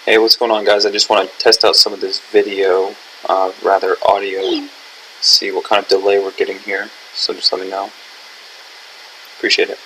Hey, what's going on, guys? I just want to test out some of this video, rather audio, see what kind of delay we're getting here. So just let me know. Appreciate it.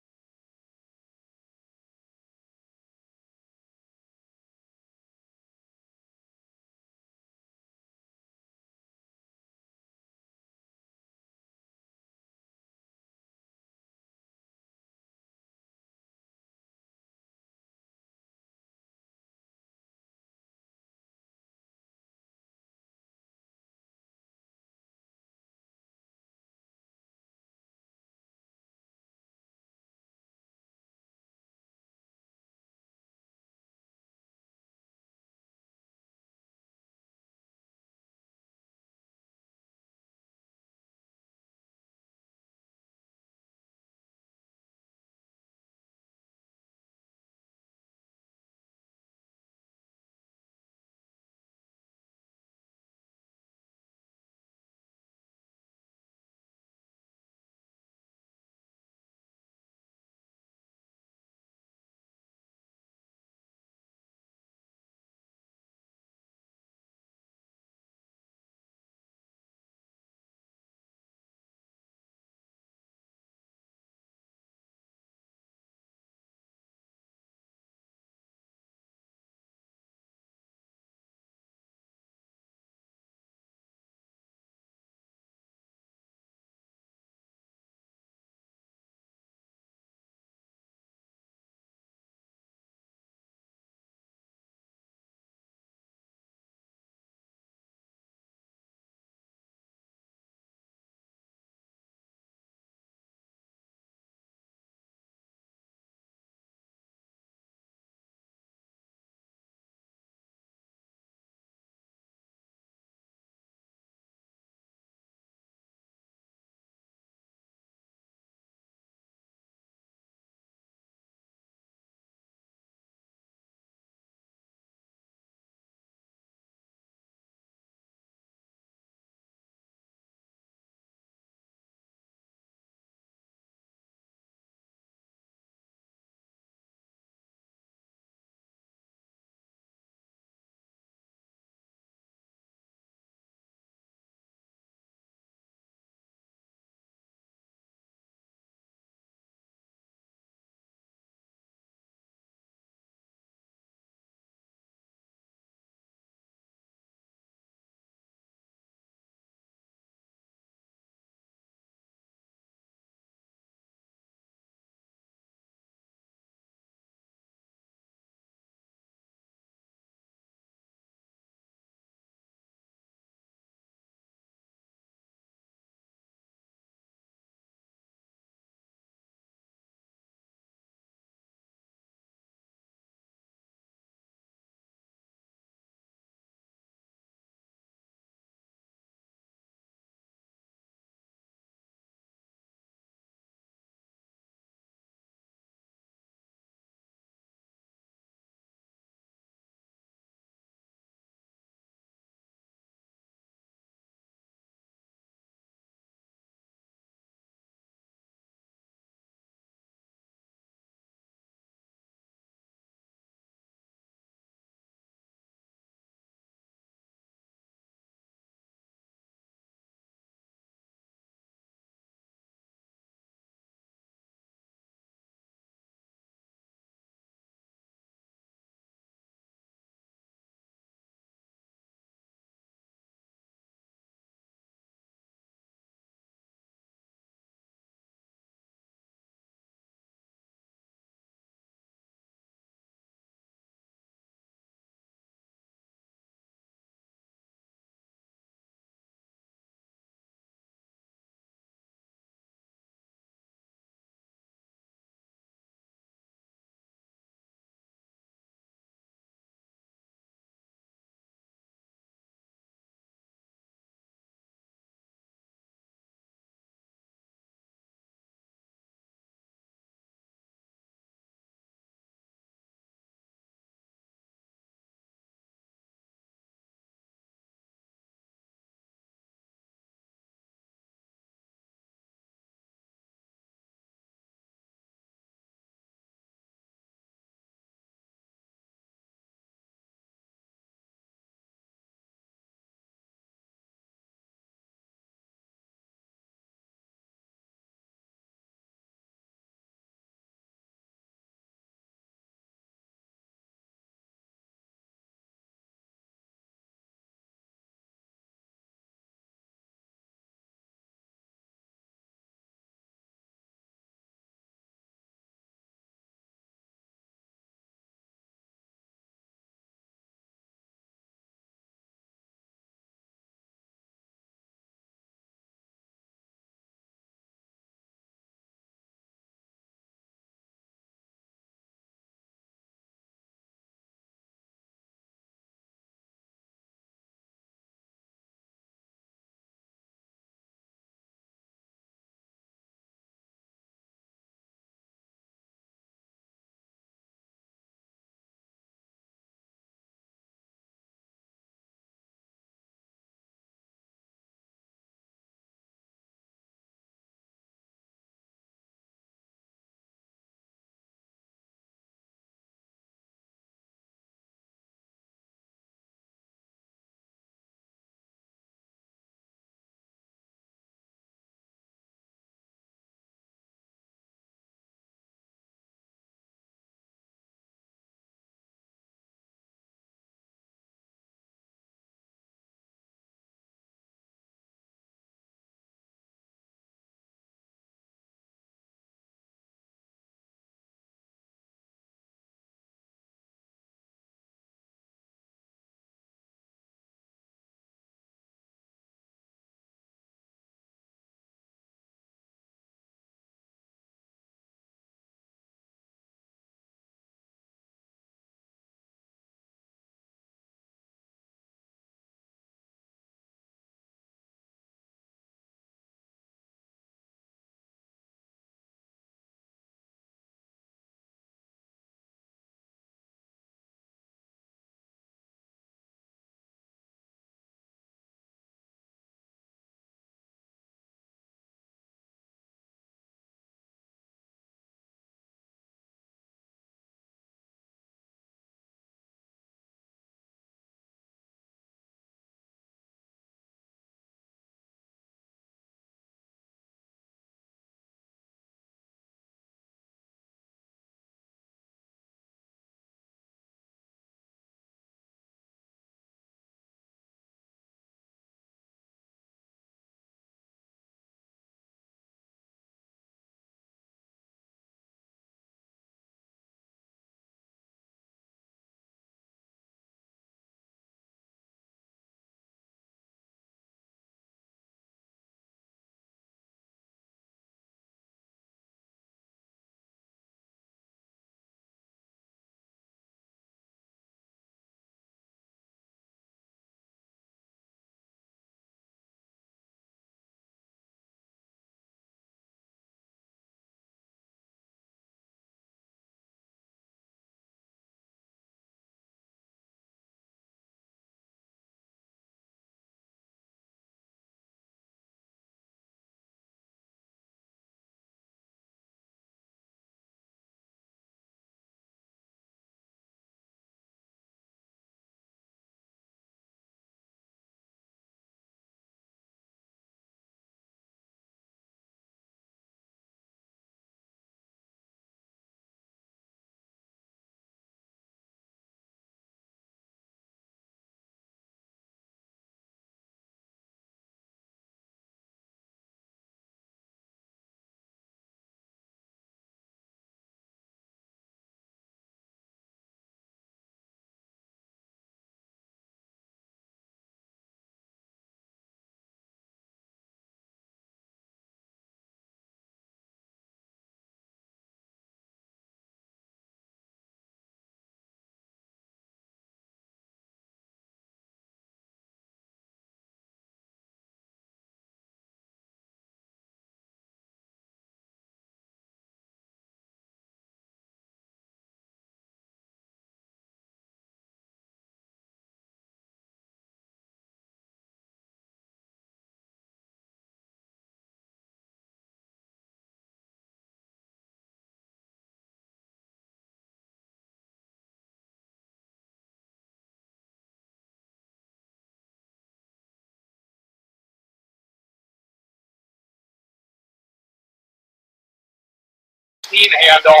handle.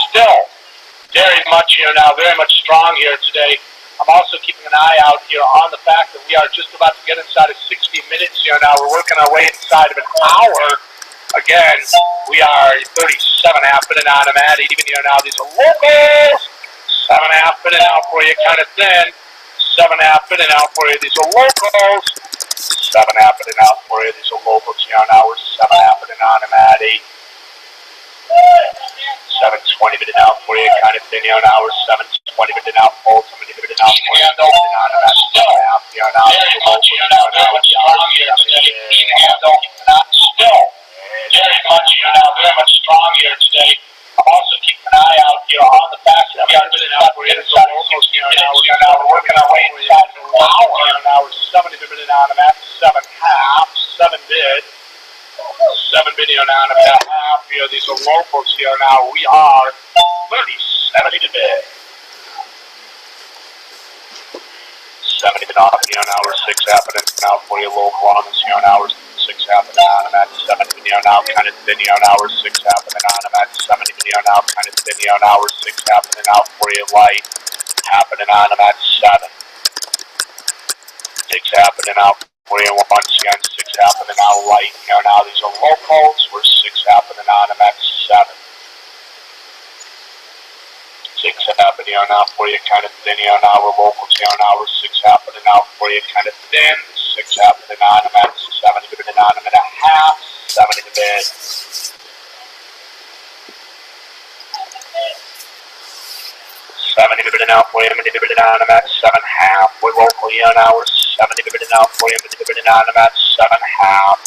Still very much here now, very much strong here today. I'm also keeping an eye out here on the fact that we are just about to get inside of 60 minutes here now. We're working our way inside of an hour. Again, we are 37.5 bidding on them at even here now. These are locals. 7.5 bidding out for you, kind of thin. 7.5 bidding out for you. These are locals. 7.5 bidding out for you. These are locals here now. We're 7.5 bidding on them at 720 bidding out for you, kind of thin here now. We're 720 bidding out. Full. Somebody bidding out for you. Bidding on them at 7.5 here now. Very much here now. Very much strong here today. Handle. Still. Very much here now. Very much strong here today. I'm also keeping an eye out here on the fact that we are bidding out for inside almost here now. We're working our way inside an hour now. We're 70 bidding on them at 7.5. 7 bid. 7 bidding on them at half here. These are locals here now. We are 30-70 to bid. 70 bid off here now. We're 6 happening now for you. Local on this here now. We're 6 happening on them at 70 video now, kind of thin here now. We're 6 happening on them at 70 video now, kind of thin here now. We're 6 happening out for you, light happening on them at 7. 6 happening out for you once again. 6 happening out light here now. These are locals. We're 6 happening on them at 7. 6 happening here now for you, kind of thin here now. We're locals here now. We're 6 happening out for you, kind of thin. 6 happening on them at 70 bidding on them at a half. 70 to bid. 70 bidding out for you, bidding on them at 7.5. We're local here now. We're 70 bidding out for you, bidding on them at 7.5.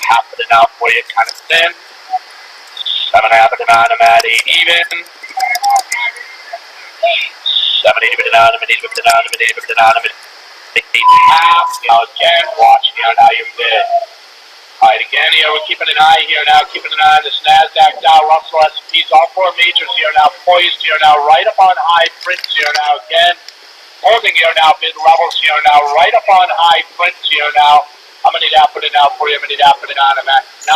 Half bidding out for you, kind of thin. 7.5 bidding on them at 8 even. 70 bidding on them, 80 bidding on them, 80 bidding on them. Half. Now again, watch here now your bid. Alright, again here, we're keeping an eye here now, keeping an eye on this NASDAQ, Dow, Russell, S&Ps, all 4 majors here now, poised here now, right up on high prints here now, again, holding here now, bid levels here now, right up on high prints here now. I'm going to need to put it out for you, I'm going to need to put it on them at 9.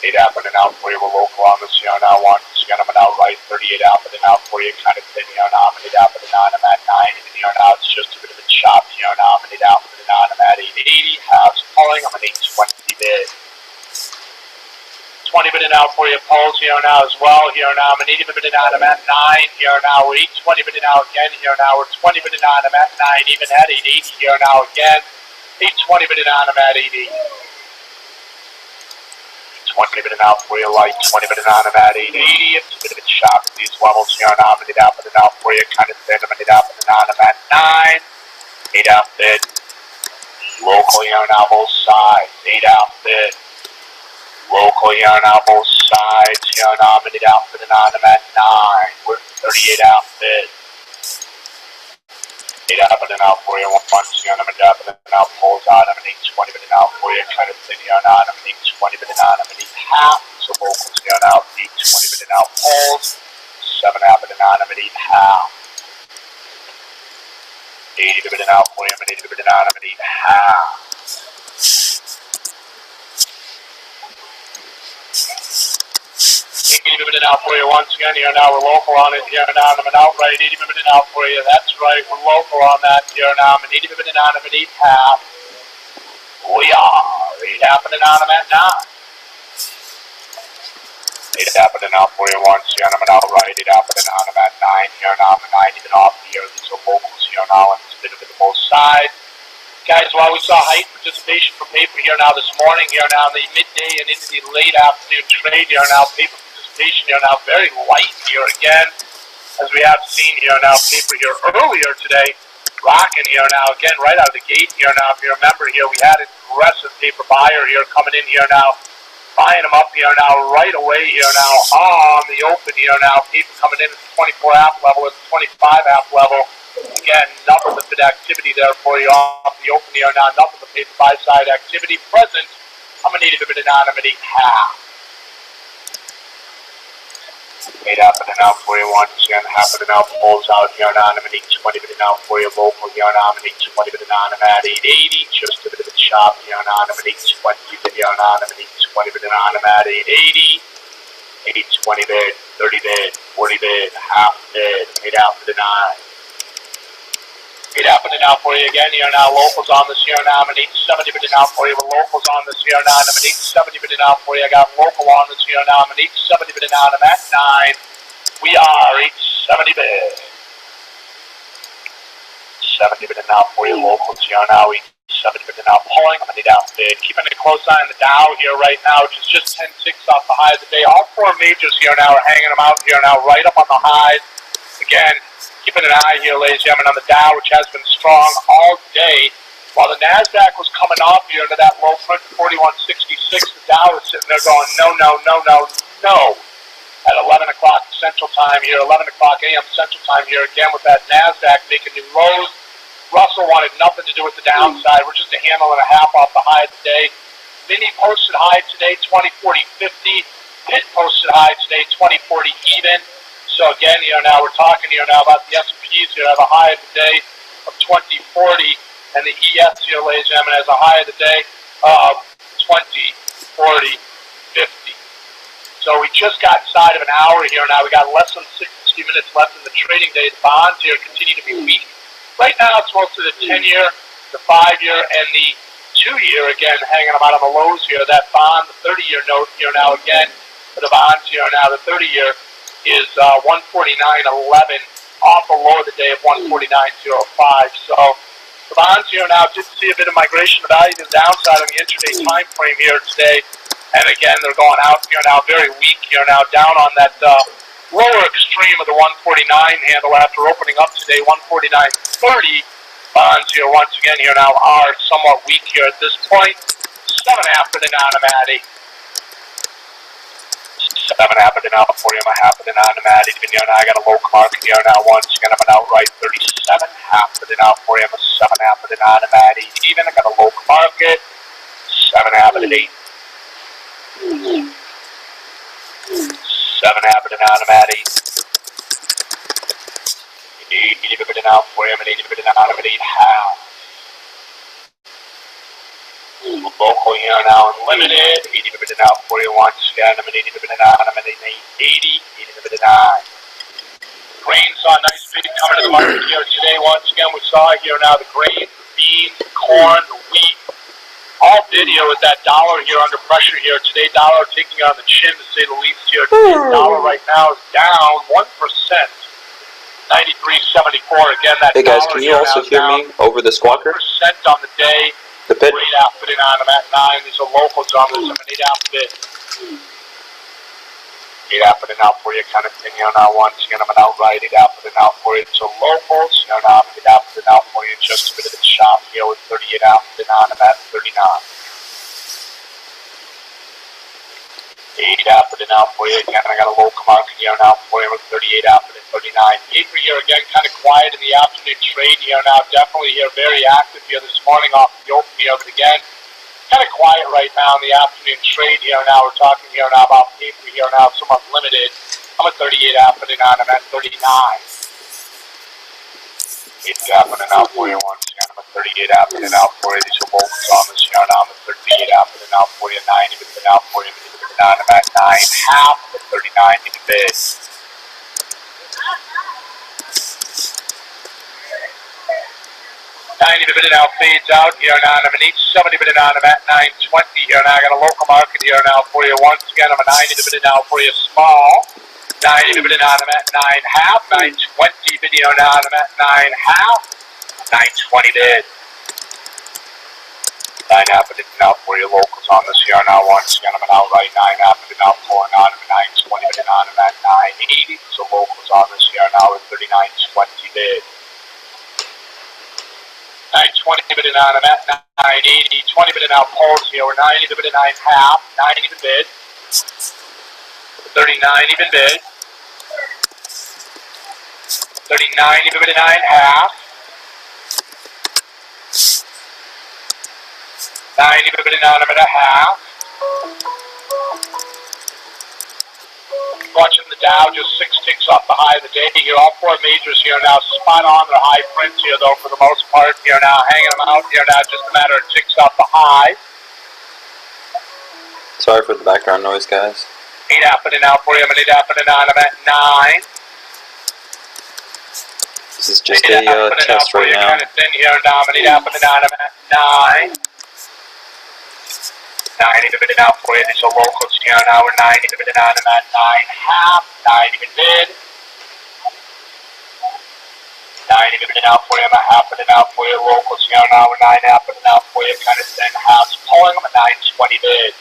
Need to put it out for you, we're local on this here now, once again, I'm going to outright 38 out, put it out for you, kind of thin here now, I'm going to need to put it on them at 9, even here now, it's just a bit of a chop here now, I'm going to need to put it on them at 880, halves pulling, I'm going to need 20 bid. 20 bidding out for you, pulls here now as well, here now, I'm going to need to bid on them at 9, here now, we're 820 bidding out again, here now, we're 20 bidding on them at 9, even at 880, here now again, 820 bidding on them at 80. 20 bidding out for you, light 20 bidding on them at 880. It's a bit of a chop at these levels here now. I'm going to need to put it out for you, kind of thin. I'm going to need to put it on them at 9. 8 out bid. Local here now, both sides. 8 out bid. Local here now, both sides. Here now, I'm going to need to put it on them at 9. We're 38 out bid. 8 out bidding out for you, 1 punch here. I'm going to put it out, pulls out. I'm going to need 20 bidding out for you, kind of thin here now. I'm going to need 20 bidding out. I'm going to need half. So locals here now, 20 bidding out, pulls. 7 out bidding out. I'm going to need half. 80 bidding out for you. I'm going to need bidding out. I'm going to need half. 80 bidding out for you once again. Here now, we're local on it. Here now, I'm an outright 80 bidding out for you. That's right, we're local on that. Here now, I'm an 80 bidding out. I'm an 8 half. We are 8 happening on them at 9. 8 happening out for you once again. I'm an outright 8 happening on them at 9. Here now, I'm a 9 even off here. These are locals here now, and it's a bit of it on both sides. Guys, while we saw heightened participation for paper here now this morning, here now in the midday and into the late afternoon trade here now, paper participation here now very light here again, as we have seen here now, paper here earlier today, rocking here now, again, right out of the gate here now. If you remember here, we had an aggressive paper buyer here coming in here now, buying them up here now, right away here now, on the open here now, paper coming in at the 24 half level, at the 25 half level. Again, nothing but good activity there for you off the open here now, nothing but paper buy side activity present. I'm going to need a bit of anonymity half. 8 happening out for you once again, happening out, pulls out here anonymity, 20 bit out for you, local here anonymity, 20 bit anonymity, 880, just a bit of a chop here anonymity, 20 bit anonymity, 20 bit anonymity, 880. 820 bid, 30 bid, 40 bid, half bid, 8 out for the 9. 8 out for the now for you again. Here now, locals on this here now. I'm an 870 bid now for you with locals on this here now. I'm an 870 bid now for you. I got local on this here now. I'm an 870 bid now. I'm at 9. We are 870 bid. 70 bid now for you, locals here now. 870 bid now pulling. I'm going to need out bid. Keeping a close eye on the Dow here right now, which is just 10.6 off the high of the day. All 4 majors here now are hanging them out here now, right up on the highs. Again, keeping an eye here, ladies and gentlemen, on the Dow, which has been strong all day. While the NASDAQ was coming off here into that low print of 4166, the Dow was sitting there going, no, no, no, no, no. At 11 o'clock Central Time here, 11 o'clock a.m. Central Time here, again with that NASDAQ making new lows. Russell wanted nothing to do with the downside. We're just a handle and a half off the high of the day. Mini posted high today, 2040.50. Pitt posted high today, 2040 even. So again, now we're talking now about the S&Ps here have a high of the day of 2040, and the ES here, ladies and gentlemen, has a high of the day of 2040.50. So we just got inside of an hour here now. We got less than 60 minutes left in the trading day. The bonds here continue to be weak. Right now, it's mostly the 10-year, the 5-year, and the 2-year, again, hanging them out on the lows here. That bond, the 30-year note here now, again, for the bonds here now, the 30-year is 149.11 off the low of the day of 149.05. So the bonds here now did see a bit of migration of value to the downside on the intraday time frame here today. And again, they're going out here now very weak here now, down on that lower extreme of the 149 handle after opening up today, 149.30. Bonds here once again here now are somewhat weak here at this point. 7 after the non-Amati. 7 after the now for you, my half of the non-Amati. Even here now I got a low market here now once again. I'm an outright 37 half of the now for you, 7 after the non-Amati. Even I got a low market. 7 after the 8. 7 half of the non-Amati. 80 bit now for him, and 80 bit out of an 8 half. Local here now unlimited. 80 bit now for you once again. I'm an 80 bit out. I'm an 80 bit 9. Grain saw a nice big coming to the market here today. Once again, we saw here now the grain, the beans, the corn, the wheat. All video with that dollar here under pressure here today. Dollar taking on the chin to say the least here. The dollar right now is down 1%. 93.74. Again, that hey guys, can you also hear me over the squawker? 1% on the day. The pit. 8 outfitting on them at 9. These are locals on this. I'm an 8 outfit. 8 outfitting out for you, kind of thing. Now once again, I'm an outright 8 outfitting out for you. So locals, now I'm 8 outfitting out for you. Just a bit of the shop here with 38 outfitting on them at 39. 8 outfitting out for you. Again, I got a local market here now for you with 38 outfitting 39. Paper here again, kind of quiet in the afternoon trade here now. Definitely here, very active here this morning off the open here, but again, kind of quiet right now in the afternoon trade here now. We're talking here now about paper here now, somewhat limited. I'm at 38 outfitting on them at 39. 8 outfitting out for you once again. I'm at 38 outfitting out for you. These are both on this here now. I'm at 38 outfitting out for you. 9 even out for you. I'm at 9 half of 39 in the bid. 90 bid now fades out here now. I'm an 870 bid now. I'm at 920 here now. I got a local market here now for you. Once again, I'm a 90 bid now for you small. 90 bid now. I'm at 9 half. 920 video now. I'm at 9 half. 920 bid. 9 half bid now for you locals on this here now. Once again, I'm an outright 9 half bid now for now. I'm at 920 bid now. I'm at 980. So locals on this here now with 3920 bid. 920 bid and I'm at 980. 20 bid and out pulls here. We're 90 bid and 9 half. 9 even bid. 39 even bid. 39 even bid and 9 half. 9 even bid and 9 I'm at a half. Watching the Dow just 6 ticks off the high of the day here. All 4 majors here now spot on their high prints here though for the most part here now, hanging them out here now, just a matter of ticks off the high. Sorry for the background noise, guys. 8 happening out for you. I'm 8 happening on. I'm at 9. This is just a test right now. Kind of thin here now. I'm 8 happening on. I'm at 9. 9 even bidding out for you. These are locals here now. We're 9 even bidding on. I'm at 9.5. 9 even bid. 9 even bidding out for you. I'm at half bidding out for you. Locals here now. We're 9 half bidding out for you. Kind of thin halves pulling. I'm at 9.20 bid.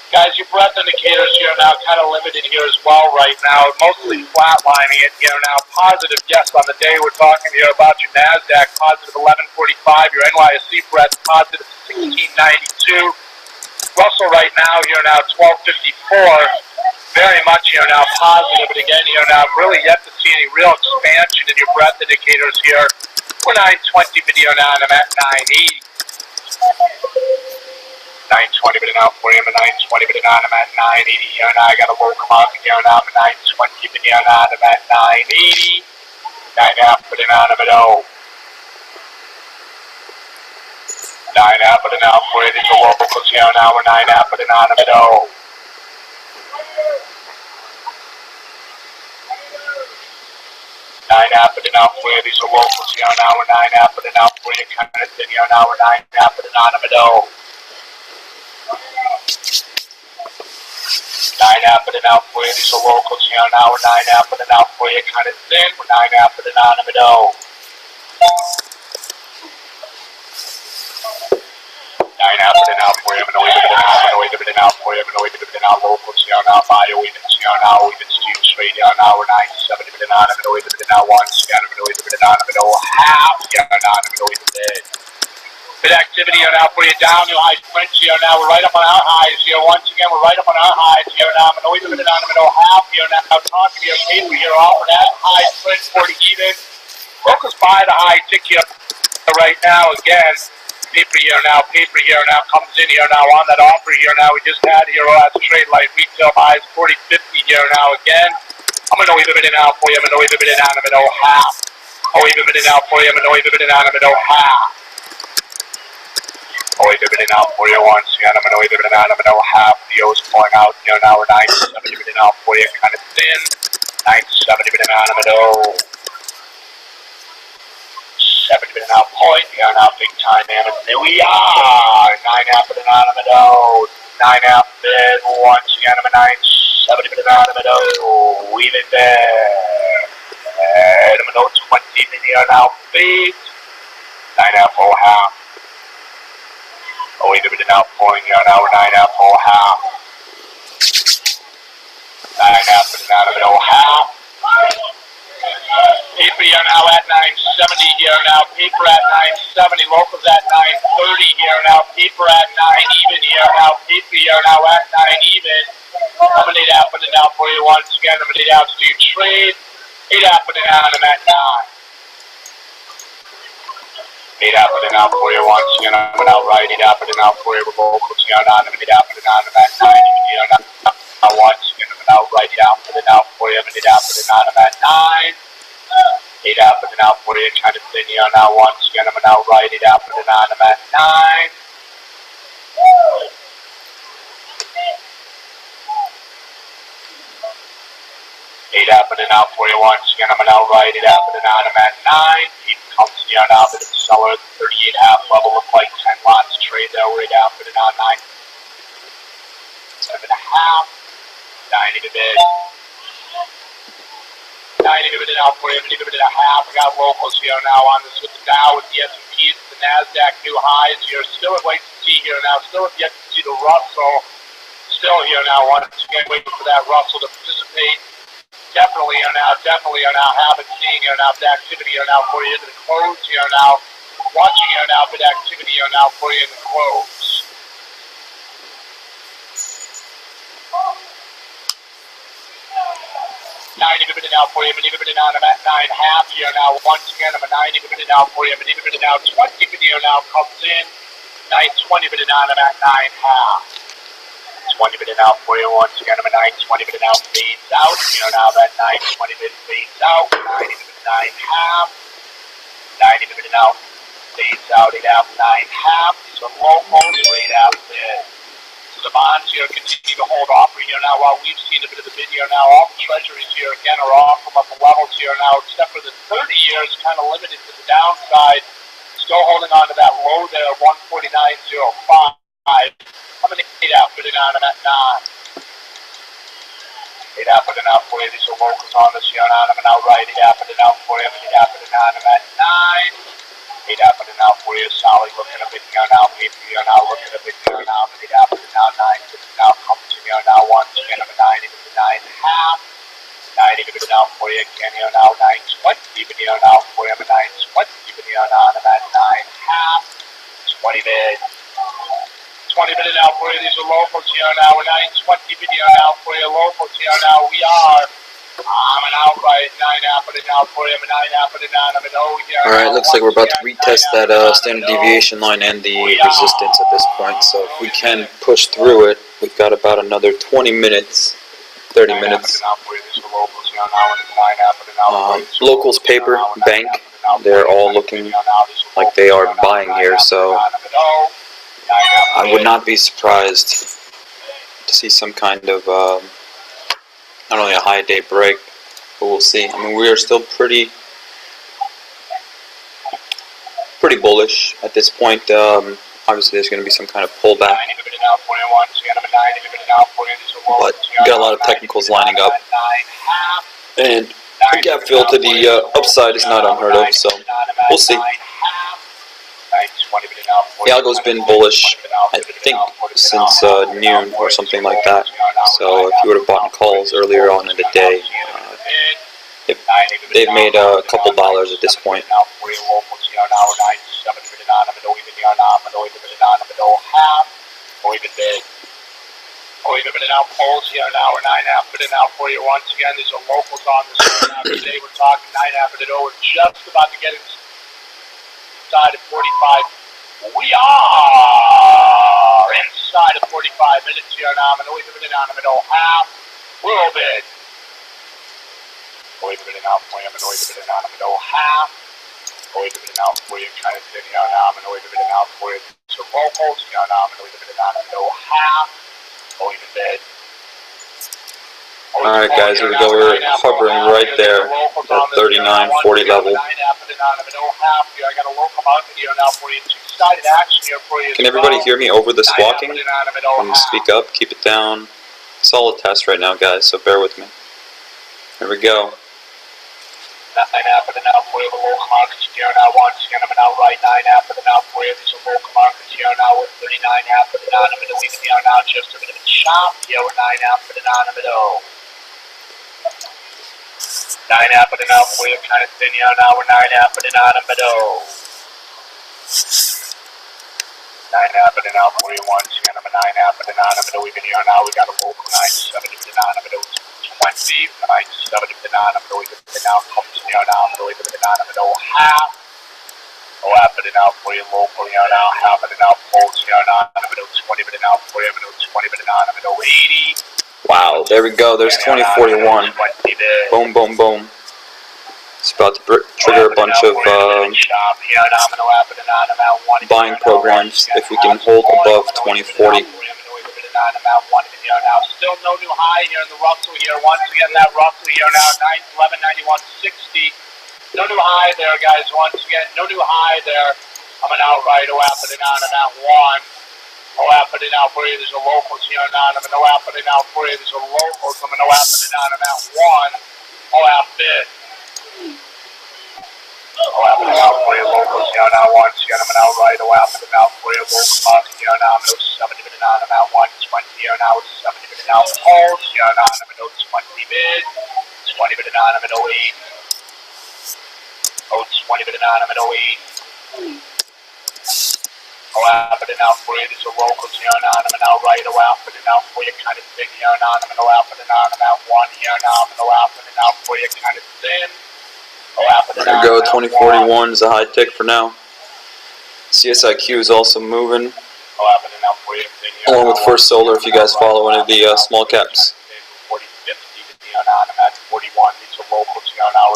Guys, your breadth indicators here now kind of limited here as well right now. Mostly flatlining it here now. Positive, yes, on the day we're talking here about your NASDAQ, positive 1145. Your NYSE breadth, positive 1692. Russell right now here now 1254. Very much here now positive. But again here now, really yet to see any real expansion in your breadth indicators here. We're 920 video now, and I'm at 980. 920 bidding out for you. I'm at 920 bidding on. I'm at 980 here now. I got a low commodity here now. I'm at 920 bidding on. I'm at 980. 9.5 bidding on. I'm at 0. 9.5 bidding out for you. These are locals here now. We're 9.5 bidding on. I'm at 0. 9.5 bidding out for you. These are locals here now. We're 9.5 bidding out for you. Kind of thin here now. We're 9.5 bidding on. I'm at 0. 9.5 bidding out for you. These are locals here now. We're 9.5 bidding out for you. Kind of thin. We're 9.5 bidding on. I'm at 0. 9.5 bidding out for you. I'm going to bidding out. I'm going to bidding out for you. I'm going to bidding out locals here now. Bio evens here now. Even steel straight here now. We're 9.70 bidding on. I'm going to bidding out once again. I'm going to bidding on. I'm going to half here now. I'm going to bid. Bid activity here now for you down. New high sprint here now. We're right up on our highs here. Once again, we're right up on our highs here now. I'm going to bid on. I'm going to half here now. Talking here. Paper here. Offered at high sprint 40 even. Brokers buy the high tick here right now again. Paper here now comes in here now on that offer here now. We just had here last trade light retail buys 40.50 here now again. I'm going to leave a bit out for you. I'm going to leave a bit on. I'm going to half. I'll leave a bit out for you. I'm going to leave a bit on. I'm going to half. I'll leave a bit out for you once again. I'm going to leave a bit on. I'm going to half. The O's pulling out here now. We're 970 bit out for you. Kind of thin. 970 bit on. I'm going to 7 bit out point here now, big time, man. And there we are. 9.5 bit on. I'm at 9.5 bid. Once again, I'm at 970 bit on. I'm at even there. And I'm at 20 bit here now, big. 9.5 full half. Oh, even bit out point here now. We're 9.5 full half. 9.5 bit on. I'm at half. Paper here now at 970 here now. Paper at 970. Locals at 930 here now. Paper at 9 even here now. Paper here now at 9 even. I'm going to need happening now for you once again. I'm going to need out to do trade. 8 happening out. I'm at 9. 8 happening out for you once again. I'm going to outright 8 happening out for you. We're locals here now. I'm going to need happening out. I'm at 9 even here now. Once again, I'm going to outright happening out for you. I'm going to need happening out. I'm at 9. 8 happening out for you, kind of thin here now. Once again, I'm going to outright 8 happening on. I'm at 9. 8 happening out for you once again. I'm going to outright 8 happening on. I'm at 9. Keep comes here now, but it's seller 38 half level. Look like 10 lots of trade there. 8 happening on 9. 7.5. 9 to bid. 9 even bid out for you, even bid a half. We got locals here now on this with the Dow, with the S&Ps, the NASDAQ new highs here. Still at wait to see here now. Still yet to see the Russell. Still here now. Once again, waiting for that Russell to participate. Definitely are now haven't seen here now the activity here now for you into the close here now. Watching here now bid activity here now for you in the close. 9 even bidding out for you. I'm even bidding out. I'm at 9.5 here now. Once again, I'm at 9 even bidding out for you. I'm even bidding out. 20 video now comes in. 9.20 bidding out. I'm at 9.5. 20 bidding out for you. Once again, I'm at 9.20 bidding out. Fades out. Here now, I'm at 9.20 bid fades out. 9 even bidding 9.5. 9 even bidding out. Fades out. 8.5. 9.5. These are low most 8.5 bid. The bonds here continue to hold off here now while we've seen a bit of the bid here now. All the treasuries here again are off from up the levels here now, except for the 30 years kind of limited to the downside. Still holding on to that low there, 149.05. I'm going to 8 out, putting on him at 9. 8 out, putting out for you. These are locals on this here on him and outright. 8 out, putting out for you. 8 out, putting on him at 9. 8 out, putting out for you. Solid looking a bit here now. 8 here now, looking a bit here now. 8 out, putting out 9. Putting out, comes to here now. 1, 10 of a 9, even the 9.5. 9 even it out for you again here now. 9.20 even here now for you. 9.20 even here now. I'm at 9.5. 20 bid. 20 bid out for you. These are locals here now. We're 9.20 bid here now for you. Locals here now. We are. I'm an outright 9 happening out for you. 9 happening out. I'm an O here. Alright, looks like we're about to retest that standard deviation line and the resistance at this point. So if we can push through it, we've got about another 20 minutes, 30 minutes. Locals, paper, bank, they're all looking like they are buying here. So I would not be surprised to see some kind of not only a high day break, but we'll see. I mean, we are still pretty bullish at this point. Obviously, there's going to be some kind of pullback, but we got a lot of technicals lining up, and a gap fill to the upside is not unheard of. So we'll see. The algo's been bullish, I think, since noon or something like that. So if you would have bought in calls earlier on in the day, they've made a couple dollars at this point. Out polls here now, or 9.5 put it out for you once again. These are locals on this now. Today we're talking 9.5 put it over, just about to get inside of 45. We are inside of 45 minutes here now. I'm going to leave it on a half. Little bit. Leave it out for you. I'm going to leave it on a half. Leave it out for you. Kind of thin here now. I'm going to leave it out for you. So locals here now. I'm going to leave it on a half. Alright guys, here we go, we're hovering right there at 39.40 level. Can everybody hear me over the squawking? Speak up, keep it down. It's all a test right now guys, so bear with me. Here we go. 9 happening now for you, the local markets here now, once again, I'm an outright 9 happening now for you, these are local markets here now with 39 happening on them, and the weekend here now, just a bit of a chop here with 9 happening on them, and 9 happening now for you, kind of thin here now, with 9 happening on them, and 9 happening now for you, once again, I'm a 9 happening on them, and the weekend here now, we got a local 9.70 on them, and 20, 9.70 banana, I'm going to put it now, comes here now, I'm going to put it on a half. Oh, happening now for you, local here now, happening now, polls here now, I'm going to 20 minute now for you, I'm going to 20 minute on, I'm going to 80. Wow, there we go, there's 2041. Boom, boom, boom. It's about to trigger a bunch of buying programs if we can hold above 2040. Now. Still no new high here in the Russell here. Once again, that Russell here now, 911.91.60. No new high there, guys. Once again, no new high there. I'm an outright. Oh, happening on and out 1. Oh, happening out for you. There's a locals here now. I'm an oh, happening out for you. There's a locals. I'm an oh, happening on and out 1. Oh, half bid. Oh, happening out for you. Locals here now. Once again, I'm an outright. Oh, happening out for you. Local market here now. I'm an 70 minute on. I'm out 120 here now. 70 minute now. Polls here now. I'm an 20 bid. 20 minute on. I'm an 08. Oh, 20 minute on. I'm an 08. Oh, happening out for you. These are locals here now. I'm an outright. Oh, happening out for you. Kind of thin here now. I'm an oh, happening on. I'm out 1 here now. I'm an oh, happening out for you. Kind of thin. There you go, 2041 is a high tick for now. CSIQ is also moving, along with First Solar if you guys follow any of the small caps.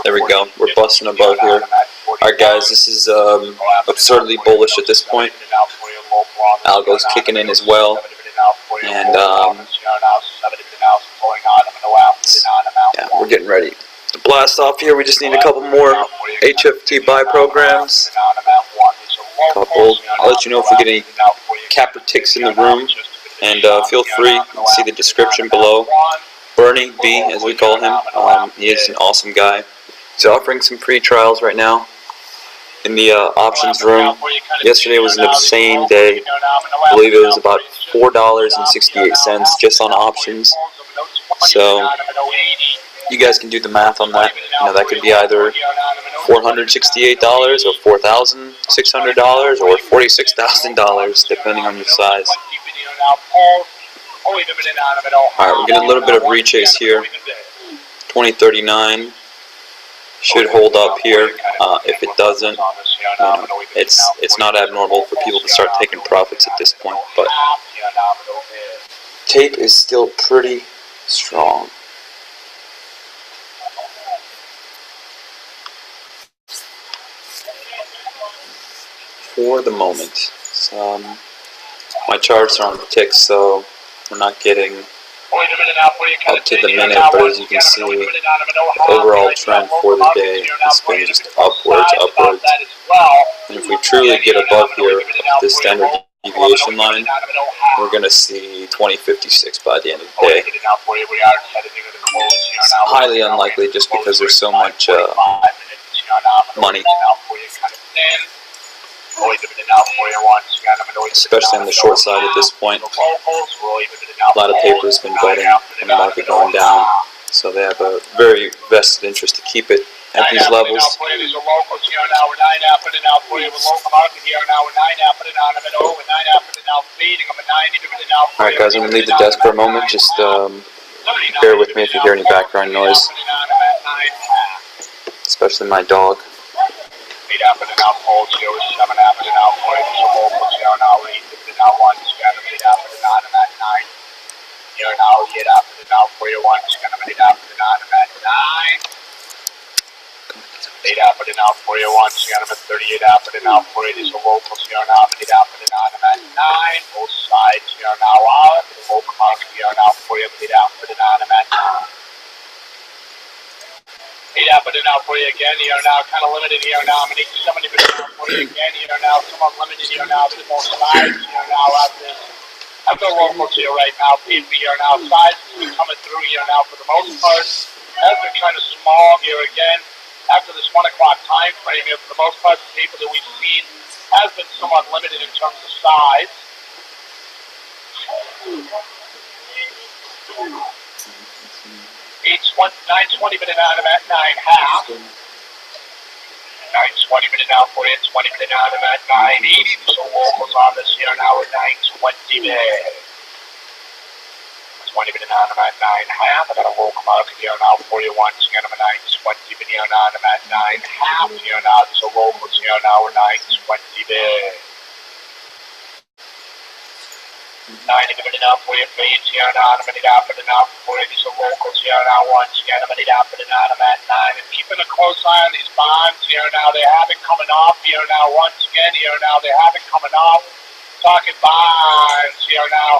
There we go, we're busting above here. Alright guys, this is absurdly bullish at this point. Algo's kicking in as well. And yeah, we're getting ready to blast off here. We just need a couple more HFT buy programs. I'll let you know if we get any capper ticks in the room, and feel free to see the description below. Bernie B, as we call him, he is an awesome guy. He's offering some free trials right now in the options room. Yesterday was an insane day. I believe it was about $4.68 just on options. So you guys can do the math on that. You know, that could be either $468 or $4,600 or $46,000 depending on your size. Alright, we're getting a little bit of rechase here. 2039 should hold up here. If it doesn't, you know, it's not abnormal for people to start taking profits at this point, but tape is still pretty strong. For the moment, my charts are on the tick, so we're not getting up to the minute, but as you can see, the overall trend for the day has been just upwards. And if we truly get above here, this standard deviation line, we're going to see 2056 by the end of the day. It's highly unlikely just because there's so much money, especially on the short side at this point. A lot of paper has been biting and the market going down, so they have a very vested interest to keep it at these levels. Alright guys, I'm going to leave the desk for a moment. Just bear with me if you hear any background noise, especially my dog. Put it out for you again here now, kind of limited here now. I'm going to need somebody to put it out for you again here now. Somewhat limited here now. There's no size here now out this. I've got locals here right now. People here now. Size is coming through here now for the most part. Has been kind of small here again. After this 1 o'clock time frame here, for the most part, the paper that we've seen has been somewhat limited in terms of size. 920 minute out of at 9.5. 920 minute out for you. 20 minute out of at 9.80. So locals on this here now at 920 minute. 20 minute out of at 9.5. I got a local market here now for you once again. I'm at 920 minute out of at 9.5 here now. So locals here now at 920 minute. 90 minute out for you, fades here now, I'm minute out for the now for you. These are locals here now, once again, I'm minute out for the now, I'm at 9. And keeping a close eye on these bonds here now, they haven't coming off here now, once again here now, they haven't coming off. Talking bonds here now,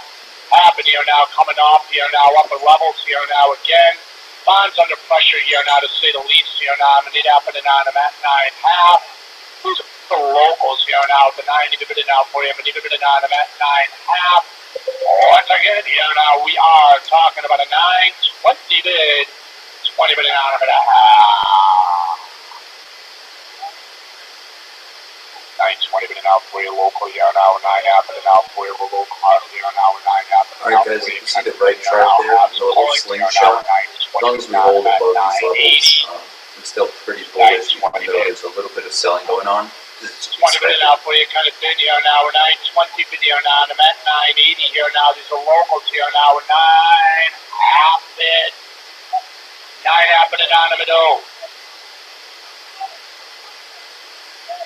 happen here now, coming off here now, upper levels here now again. Bonds under pressure here now, to say the least here now, I'm minute out for the now, I'm at 9.5. These are the locals here now, the 90 minute now for you, I'm minute now, I'm at 9.5. Once again, here now we are talking about a 920 bid, 20 minute out of it. 920 minute out for you, local here now, 9.5 minute out for you, local market here now, 9.5 minute out. Alright guys, you can see the right chart there, a little slingshot. As long as we hold above these levels, I'm still pretty bullish, even though there's a little bit of selling going on. 20 minute out for you, kind of thin here now, 920 video now, I'm at 980 here now, these are locals here now, 9.5 bid, 9.5 minute on them at 0.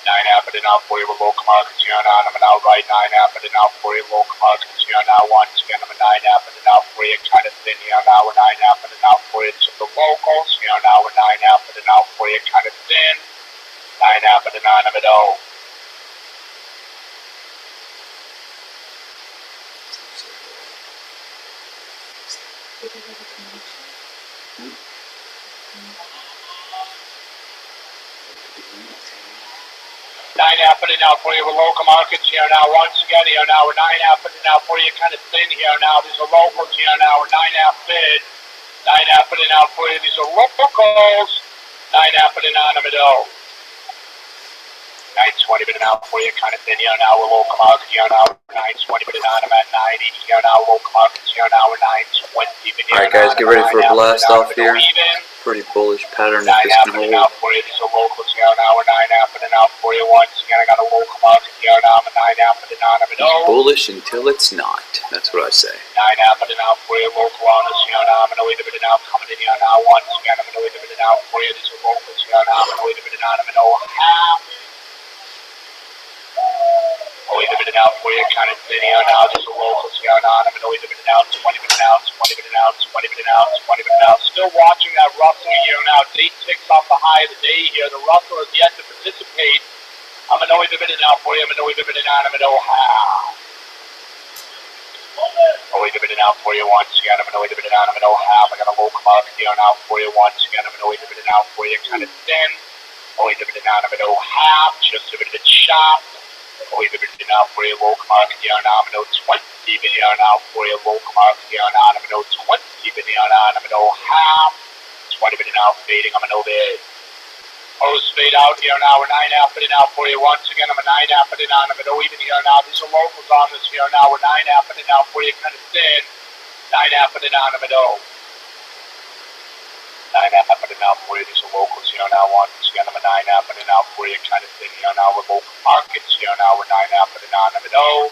9.5 minute out for you, with local markets here now, I'm out right, 9.5 minute out for you, local markets here now, once again, I'm 9.5 minute out for you, kind of thin here now, 9.5 minute out for you, so the locals here now, 9.5 minute out for you, kind of thin. 9.5 minute on them at 0. Nine happening now for you with local markets here now. Once again here now, we're nine happening now for you, kind of thin here now. These are locals here now. We're 9.5 bid. Nine happening now for you. These are locals. Nine happening on the middle. 920 bid now for you, kind of thin here now. We're local market here now. 920 bid on them at 980 here now. Local markets here now. We're 920 bid here. Alright guys, get ready for a blast off here. Pretty bullish pattern if this can hold. Out for you. These are locals here now. We're 9 happening out for you. Once again, I got a local market here now. I'm 9 happening on them. It's bullish until it's not. That's what I say. 9 happening out for you. Local on us here now. I'm going to leave it out. Coming in here now. Once again, I'm going to leave it out for you. These are locals here now. I'm going to leave it on them. Half. I'll leave it out for you. Kind of thin here now. These are locals here now. I'm going to leave it out. 20 minutes out. 20 minutes out. 20 minutes out. 20 minutes out. Still watching that Russell here now. Day ticks off the high of the day here. The Russell has yet to participate. I'm going to leave it out for you. I'm going to leave it out. I'm going to half. I'll leave it out for you once again. I'm going to leave it out. I'm going to half. I got a local market here now for you once again. I'm going to leave it out for you. Kind of thin. I'll leave it out. I'm going to half. Just a bit sharp. I'll leave it out for you. Local market here now. I'm going to 20 here now for you. Local market here now. I'm going to 20 here now. I'm going to half. 20 minutes out fading. I'm going to bid. Hose fade out here now. We're 9 happening out for you. Once again, I'm a 9 happening on. I'm going to even here now. These are locals on this here now. We're 9 happening out for you. Kind of thin. 9 happening on. I'm going to 9 happening out for you. These are locals here now. Once again, I'm a 9 happening out for you. Kind of thin here now. We're local markets here now. We're 9 happening on. I'm going to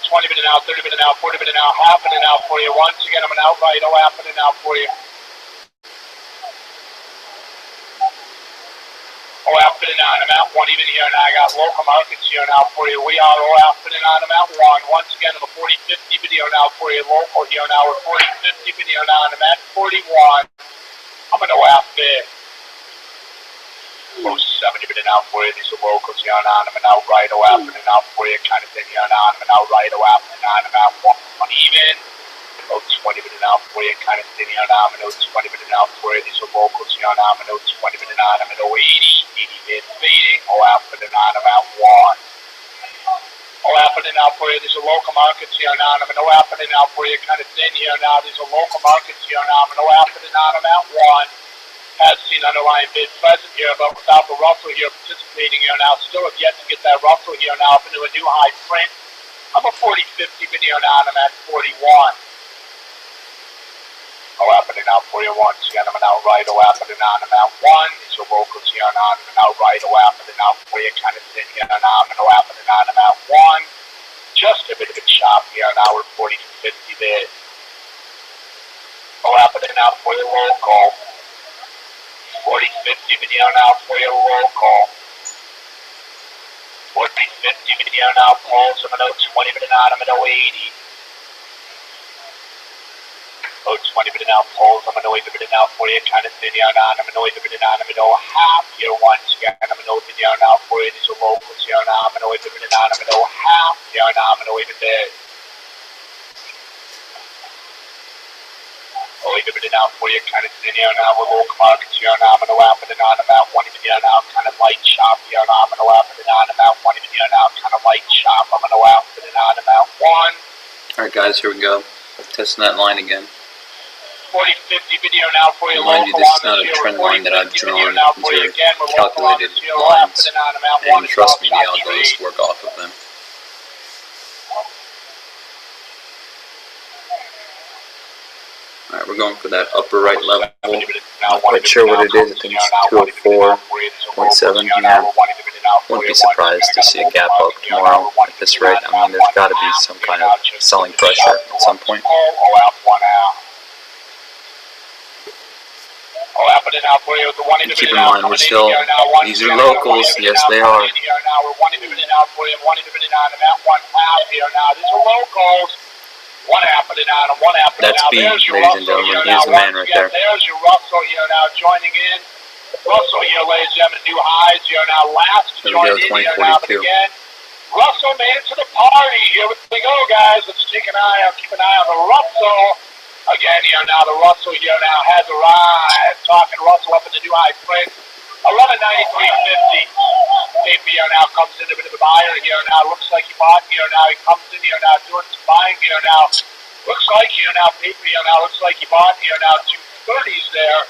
20 minutes out, 30 minutes out, 40 minutes out, happening out for you. Once again, I'm an outright, happening out for you. Happening on, I'm at 1 even here, and I got local markets here now for you. We are happening on, I'm at 1. Once again, I'm a 40-50 video now for you. Local here now, we're 40-50 video now, and I'm at 41. I'm going to half bid. 70 minutes out for you. These are locals here now. I'm an outright happening out for you. Kind of thing here now. I'm an outright happening on. I'm at 1 even. 20 minutes out for you. Kind of thing here now. I'm 20 minutes out for you. These are locals here now. I'm 20 minutes on. I'm 80 bid fading. Happening on. I'm at 1. Happening out for you. These are local markets here now. I'm happening out for you. Kind of thin here now. These are local markets here now. I'm happening on. I'm at 1. Has seen underlying bid present here, but without the Russell here participating here now, still have yet to get that Russell here now up into a new high print. I'm a 40-50 video now, and I'm at 41. Happening out for you once again. I'm an outright happening on. I'm at 1. These are locals here now. I'm an outright happening out for you, kind of thin here now. I'm an happening on. I'm at 1. Just a bit of a chop here now. We're 40-50 bid. Happening out for you local. 40-50 video now for your local. 40-50 video now pulls. I'm going to 20 minutes out. I'm going to 80. 20 minutes out pulls. I'm going to 80 minutes out for you. Kind of thin here now. I'm going to 80 minutes out. I'm going to half here once again. I'm going to 80 video now for you. These are locals here now. I'm going to 80 minutes out. I'm going to half here now. I'm going to 80 there. 80 minutes out for you. Kind of thin here now. We're local markets here now. I'm going to happen on about 1 minute here now. Kind of light sharp here now. I'm going to happen on about 1 minute here now. Kind of light sharp. I'm going to happen on about 1. Alright guys, here we go. Testing that line again. 40-50 video now for you. Mind you, this is not a trend line that I've drawn. These are calculated lines. And trust me, the algos work off of them. Alright, we're going for that upper right level. Not quite sure what it is. I think it's 204.7. Yeah. Wouldn't be surprised to see a gap up tomorrow at this rate. I mean, there's got to be some kind of selling pressure at some point. Keep in mind, we're still, these are locals, yes they are. That's B, ladies and gentlemen, here's the man right there. There's your Russell here now joining in. Russell here, ladies and gentlemen, new highs here now. Last to join in here now, but again, Russell made it to the party. Here we go, guys. Let's keep an eye on the Russell. Again, here now, the Russell here now has arrived. Talking Russell up in the new high print. 1193.50. Paper here now comes in a bit of a buyer here now. Looks like he bought here now. He comes in here now doing some buying here now. Looks like here now, paper here now. Looks like he bought here now 230s there.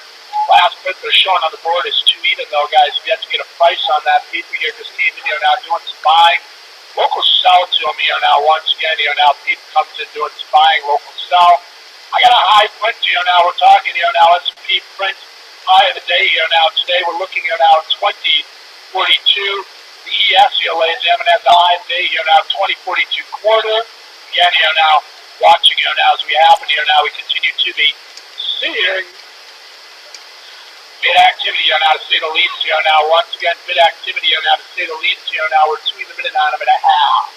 Last print they're showing on the board is 2 even though, guys. We have to get a price on that. Paper here just came in here now doing some buying. Local sell to him here now. Once again here now, paper comes in doing some buying. Local sell. I got a high print here now. We're talking here now. S&P print. High of the day here now. Today we're looking at now 2042. The ES here, ladies and gentlemen, has the high of the day here now 2042 quarter. Again here now, watching here now as we happen here now, we continue to be seeing bid activity here now to say the least here now. Once again, bid activity here now to say the least here now. We're 2 even minute on a minute and a half.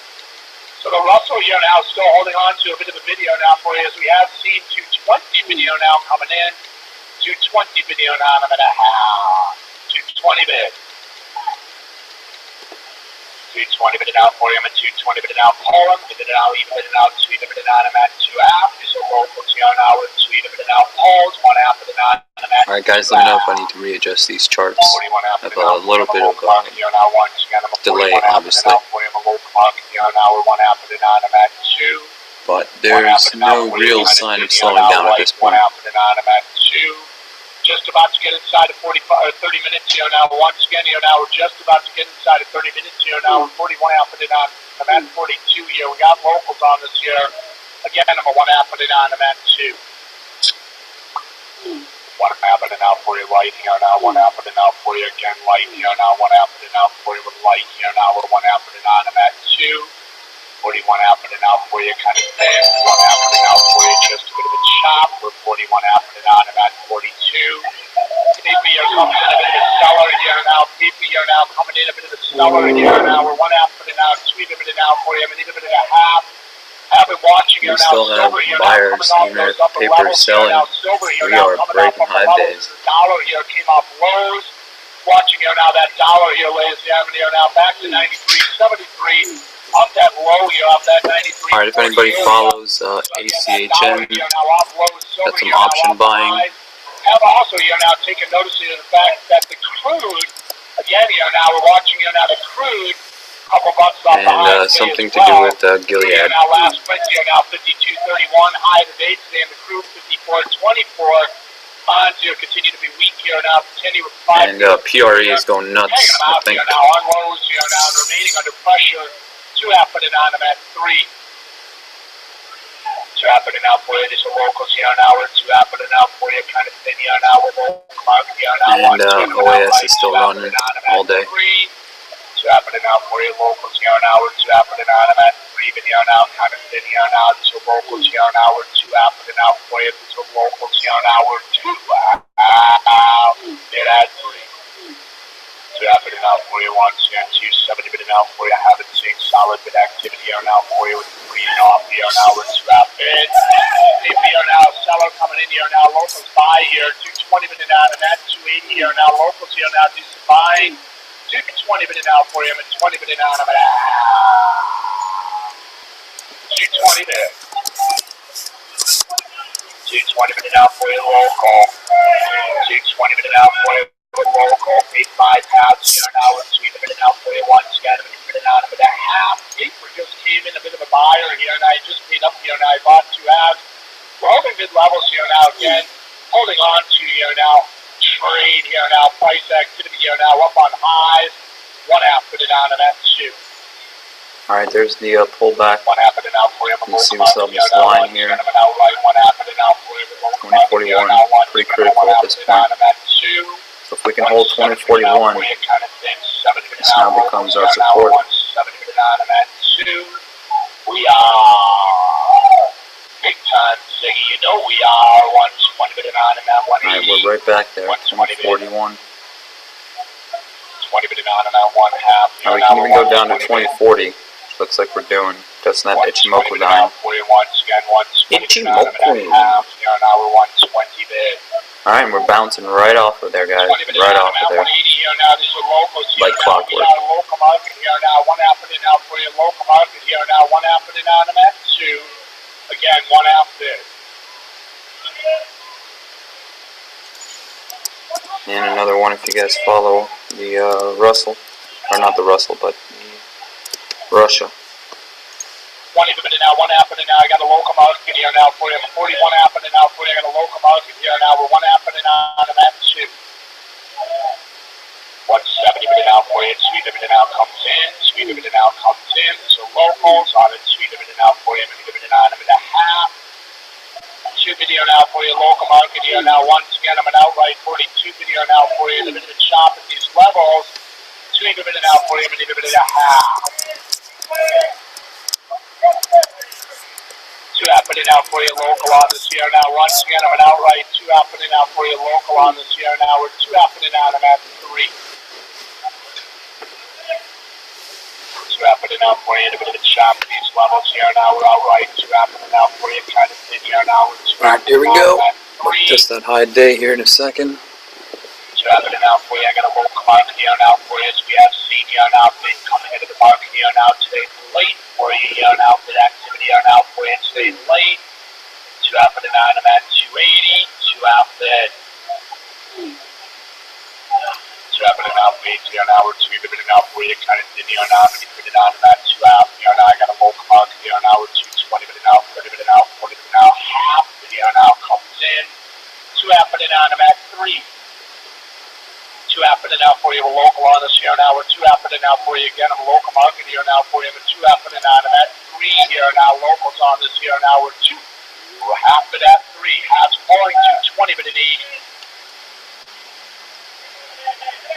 So the Russell here now still holding on to a bit of a video now for you as we have seen 220 video now coming in. 220 video on them and a half. 220 bid. 220 bid out for him and 220 bid out for him. Bid out, even bid out, 2 even bid on him at 2 half. These are local 2 hour, 2 even bid out polls, 1 half of the 9. Alright guys, let me know if I need to readjust these charts. I have a little bit of a delay, obviously. But there's no real sign of slowing down at this point. Just about to get inside of 30 minutes here now. Once again here now, we're just about to get inside of 30 minutes here now. We're 41 half of it on. I'm at 42 here. We got locals on this here. Again, I'm a 1 half of it on. I'm at 2. 1 half of it out for you, light here now. 1 half of it out for you again, light here now. 1 half of it out for you with light here now. We're 1 half of it on. I'm at 2. 41 half of it out for you, kind of thin. 1 half of it out for you, just a bit of a chop. We're 41 half of it on. I'm at 42. PP here coming in a bit of a seller here now. PP here now coming in a bit of a seller here now. We're 1 half of it out, 2 even minute out for you. I'm an even minute and a half. I've been watching here now. We still have buyers in their paper selling. We are breaking high days. The dollar here came off lows. Watching here now, that dollar here, ladies and gentlemen, here now back to 93.73. Off that low here, off that 93. Alright, if anybody follows ACHN, that's some option buying. Have also here now taken notice of the fact that the crude, again here now, we're watching here now the crude, a couple bucks off the high and something to do with Gilead. Here now, last print here now, 52.31, high of the day today, and the crude 54.24. Bonds here continue to be weak here now, continue with 5. And PRE is going nuts, I think. Now on lows here now, remaining under pressure. 2 happening on them at 3. 2 happening out for you. These are locals here now. We're 2 happening out for you. Kind of thin here now with local market here now. And OAS is still running all day. 2 happening out for you. Locals here now. We're 2 happening on them at 3. Even here now. Kind of thin here now. These are locals here now. We're 2 happening out for you. These are locals here now. We're 2 out. They're at 3. 2 happening out for you once again, 270 bidding out for you. I haven't seen solid bid activity here now for you with the green off here now. We're 2 out bid. If here now, seller coming in here now. Locals buy here, 220 bidding out, and that 280 here now. Locals here now, do some buying. 220 bidding out for you, and 20 bidding out. I'm at 220 bid. 220 bidding out for you, local. 220 bidding out for you. Local, 85 pounds here now. We're 2 minute out for you once again. A minute out of it a half. Paper just came in a bit of a buyer here, and I just paid up here, and I bought 2 halves. We're holding mid levels here now again. Holding on to here now. Trade here now. Price activity here now. Up on highs. 1 half put it on, and that's 2. Alright, there's the pullback. 1 half put it out for you. You see what's up this line here. 2041, pretty critical at this point. So if we can hold 2041, this now becomes our support. We are big time, Ziggy. You know we are. 120 bid on in that 180. Alright, we're right back there. 2041. 20 bid on in that 1 half. Now we can even go down to 2040. Looks like we're doing. That's not Ichimoku down. Ichimoku. Alright, and we're bouncing right off of there, guys. 20 minute Right out off of there. 180 here now. These are locals here Like now. clockwork. We got a local market here now. One happening now for you. Local market here now. One happening on them at 2. Again, one half bid. And another one if you guys follow the Russell. Or not the Russell, but Russia. 20 minute now. One happening now. I got a local market here now for you. 41 happening now for you. I got a local market here now. We're one happening on them at 2. 170 minute out for you. Sweet minute out comes in. Sweet minute out comes in. So locals on it. Sweet minute out for you. Minute on them at a half. 2 video now for you. Local market here now. Once again, I'm an outright 42 video now for you. Limited shop at these levels. 2 minute out for you. Minute a half. 2 happening out for you. Local on this here now. Once again, I'm an outright 2 happening out for you. Local on this here now. We're 2 happening on them at 3. 2 happening out for you. A bit of a chop at these levels here now. We're outright 2 happening out for you. Kind of thin here now. Alright, here we go. Just that high day here in a second. 2 happening out for you. I got a local market here now for you. As we have seen here now. Been coming into the market here now today. Late for you here now. Good activity here now for you today. Late. 2 happening on them at 280. 2 out bid. 2 happening out for you here now. We're 2 happening out for you. Kind of thin here now. Minute on them at 2 out here now. I got a local market here now. We're 220 minute out. 30 minute out. 40 minute out. Half video now comes in. 2 happening on them at 3. 2 happening out for you. We're local on us here now. We're 2 happening out for you again. I'm a local market here now for you. We're 2 happening on them at 3 here now. Locals on this here now. We're 2. We're half it at 3. Half's pulling to 20 minute 80.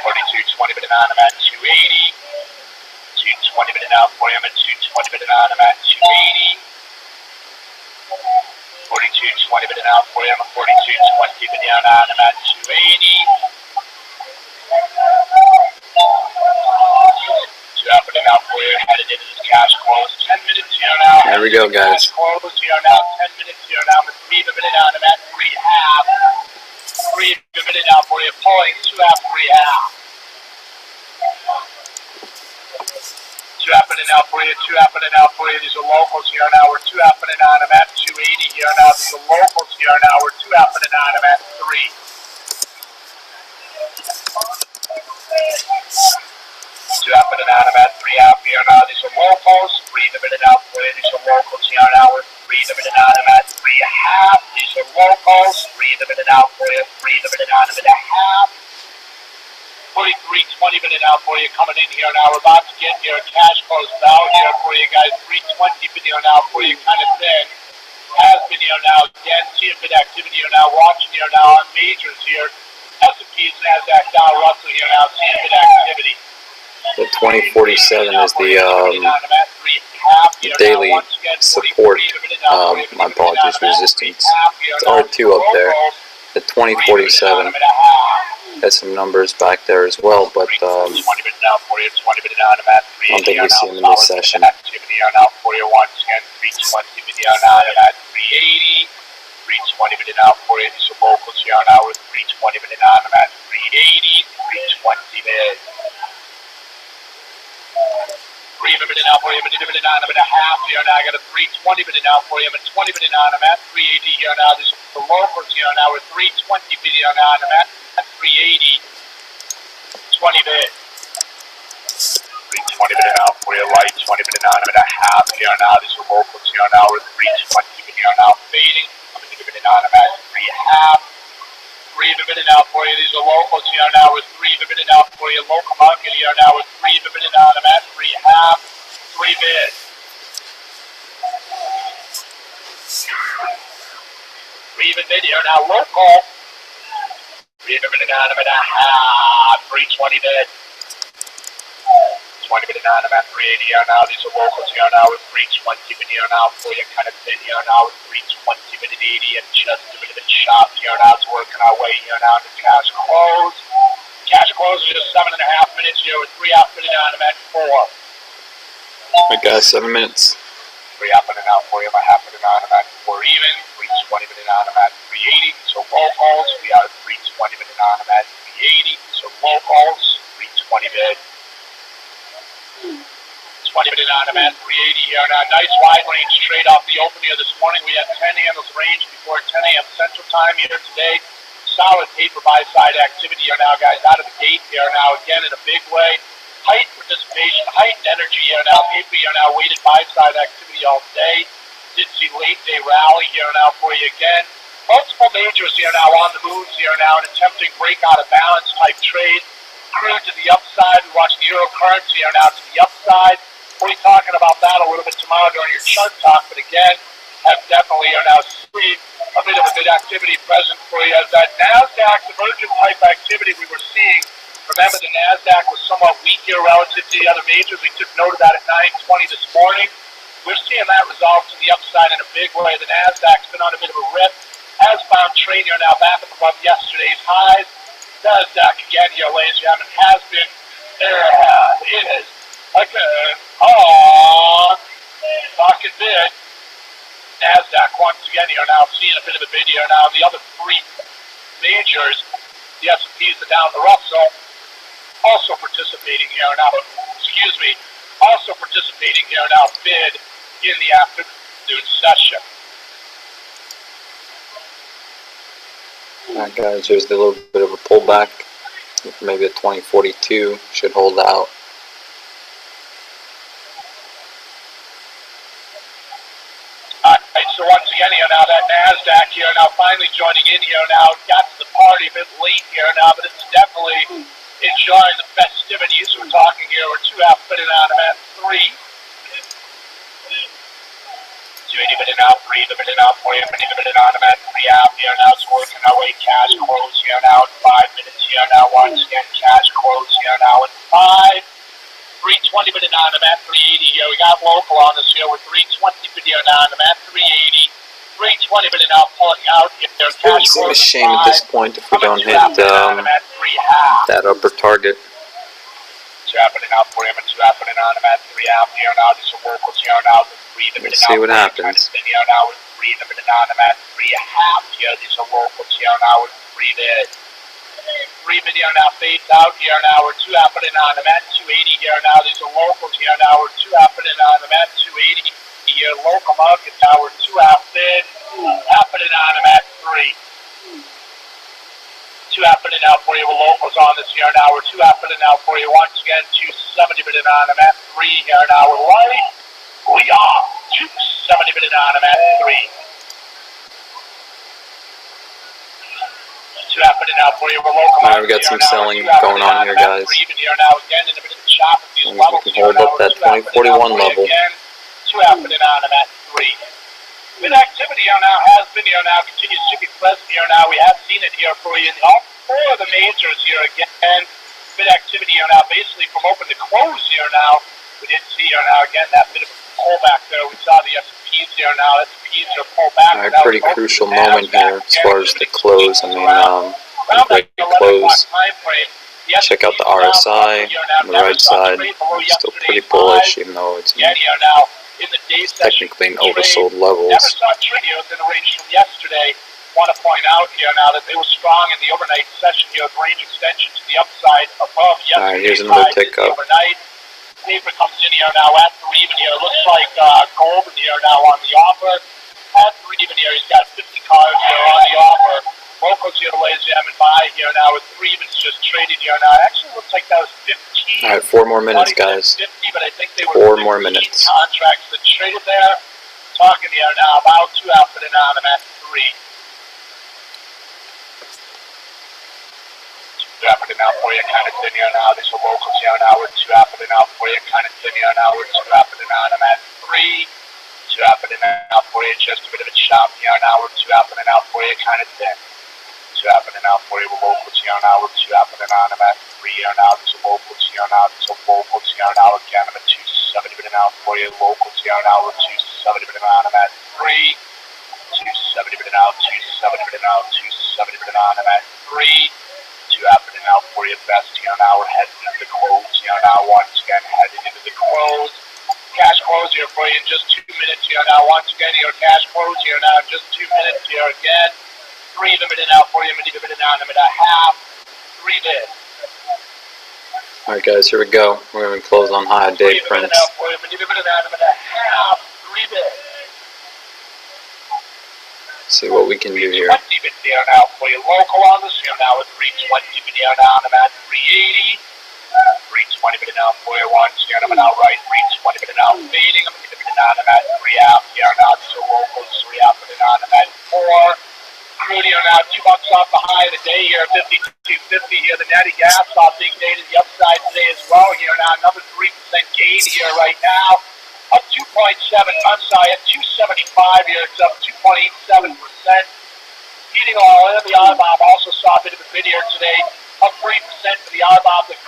42, 20 minute on them at 280. 220 minute out for you. I'm at 220 minute on them at 280. 42, 20 minute out for you. I'm at 42, 20 minute on them at 280. 2 happening out for you. Headed into this cash close. 10 minutes here now. There we go, guys. Cash close here now. 10 minutes here now. I'm at 3 minute on them at 3 half. 3 minute out for you. Pulling 2 half, 3 half. 2 happening out for you. 2 happening out for you. These are locals here now. We're 2 happening on them at 280 here now. These are locals here now. We're 2 happening on them at 3. 2 happening on them at 3 half here now. These are locals. 3 minute out for you. These are locals here now. We're 3 minute on them at 3 half. These are locals. 3 minute out for you. 3 minute on them at a half. 43, 20 minute out for you coming in here now. We're about to get your cash close out here for you guys. 320 video now for you, kind of thin. Has been here now. Again, see a bit activity here now. Watching here now on majors here. S&P's, NASDAQ, Dow, Russell here now. See a bit activity. The 2047 is the daily support, my apologies, resistance. It's R2 up there. The 2047 has some numbers back there as well, but I don't think we see him in this session. Activity are now for you once again. 320 video now at 380. 320 minute out for you. These are locals here now with 320 minute on them at 380. 320 minute. 3 minute out for you. Minute on them at a half here now. I got a 320 minute out for you. I'm at 20 minute on them at 380 here now. These are the locals here now with 320 video on them at 380. 20 minute. 320 minute out for you. Light 20 minute on them at a half here now. These are locals here now with 320 video now fading. I'm going to minute on them at 3 half. 3 minute out for you. These are locals here now with 3 minute out for you. Local market here now with 3 minute on them at 3 half. 3 minute. 3 minute here now. Local. 3 minute on them at a half. 320 minute. 20 minute on them at 380 here now. These are locals here now with 320 minute here now for you. Kind of thin here now with 320 minute 80 and just a bit of a chop here now. It's working our way here now to cash close. Cash close is just 7.5 minutes here with 3 half minute on them at 4. Alright guys, 7 minutes. 3 half minute out for you. My half minute on them at 4 even. 320 minute on them at 380. So locals, we are 3 20 bid. 20 bid on him at 380 here. Now, nice wide range trade off the open here this morning. We had 10 handles range before 10 a.m. Central Time here today. Solid paper buy side activity here now, guys, out of the gate here now, again in a big way. Heightened participation, heightened energy here now. Paper here now, weighted buy side activity all day. Did see late day rally here now for you again. Multiple majors here now on the moves here now, an attempting break out of balance type trade. Crude to the upside. We watched the euro currency here now to the upside. We'll be talking about that a little bit tomorrow during your chart talk, but again, have definitely are now seen a bit of a bid activity present for you as that NASDAQ divergent type activity we were seeing. Remember, the NASDAQ was somewhat weak here relative to the other majors. We took note of that at 9:20 this morning. We're seeing that resolve to the upside in a big way. The NASDAQ's been on a bit of a rip. Has found trade here now back up above yesterday's highs. NASDAQ again here, ladies and gentlemen, has been it is again on talking bid. NASDAQ once again here now seeing a bit of a bid here now. The other three majors, the S&Ps, the Dow, the Russell, also participating here now. Excuse me, also participating here now. Bid in the afternoon session. Alright guys, here's a little bit of a pullback. Maybe a 2042 should hold out. Alright, so once again here now, that NASDAQ here now finally joining in here now. Got to the party a bit late here now, but it's definitely enjoying the festivities. We're talking here, we're 2 half bidding on them at 3. 280 bidding out, 3 bidding out, 4 bidding on them at 3 half here now. It's working our way, cash close here now in 5 minutes here now. Once again, cash close here now in 5. 320 bidding on them at 380 here. We got local on this here with 320 bidding on them at 380. 320 bidding out, pulling out here. It would seem a shame at this point if we don't hit that upper target. 2 happening out for him and 2 happening on him at 3 half here now. These are locals here now. We'll see what happens. Here now with 3 bidding on him at 3 half here. These are locals here now with 3 bid. 3 bid here now fades out here now. We're 2 happening on him at 280 here now. These are locals here now. We're 2 happening on him at 280 here. Local market now. We're 2 half bid. Happening on him at 3. 2 happening out for you with locals on this here now. We're 2 happening out for you once again. 270 bidding on him at 3 here now. We're light. We are 270 bidding on him at 3. 2 happening out for you with local. Alright, we got some selling going on here, guys. Here now again in a bit of a chop at these levels. We can hold up that 2041 level. 2 happening on him at 3. Bid activity here now has been here now, continues to be present here now. We have seen it here for you in all 4 of the majors here again. Bid activity here now, basically from open to close here now. We did see here now again that bit of a pullback there. We saw the S&Ps here now. S&Ps are pulled back. Alright, pretty crucial moment here as far as the close. I mean, great close. Check out the RSI on the right side. Still pretty bullish, even though it's technically in oversold levels. Never saw Trinio within the range from yesterday. Want to point out here now that they were strong in the overnight session here with range extension to the upside above yesterday. Alright, here's another tick up. Overnight. Paper comes in here now at 3 even here. Looks like gold in here now on the offer. At 3 even here, he's got 50 cards here on the offer. Locals here, ladies and gentlemen, buy here now with 3 evens just traded here now. It actually looks like that was 15. Alright, 4 more minutes, guys. 50, but I think they were 4 more minutes. Contracts that traded there. Talking here now about 2 happening on them at 3. 2 happening out for you, kind of thin here now. These are locals here now. We're 2 happening out for you, kind of thin here now. We're 2 happening on them at 3. 2 happening out for you, just a bit of a chop here now. We're 2 happening out for you, kind of thin. 2 happening out for you with locals here now. We're 2 happening on them at 3 here now. These are locals here now. These are locals here now. Again, I'm at 270 bidding out for you. Locals here now. We're 270 bidding on them at 3. 270 bidding out. 270 bidding out. 270 bidding on them at 3. 2 happening out for you. Best here now. We're heading into the close here now. Once again, heading into the close. Cash close here for you in just 2 minutes here now. Once again, your cash close here now in just 2 minutes here again. 3 bidding out for you. Many bidding on them at a half. 3 bid. Alright guys, here we go. We're going to close on high day prints. See what we can do here. 320 bid there now for your local on this. Here now with 320 bid there now. I'm at 380. 320 bid now for your one. Here I'm out right. 320 bid now fading. I'm going to bid now. I'm at 3 out here now. So locals 3 out bid now. I'm at 4. Crude here now, $2 off the high of the day here, 52.50 here. The natty gas off big day to the upside today as well here now. Another 3% gain here right now. Up 2.7, I'm sorry, at 275 here. It's up 2.87%. Heating oil and the RBOB also saw a bit of a bid here today. Up 3% for the RBOB. The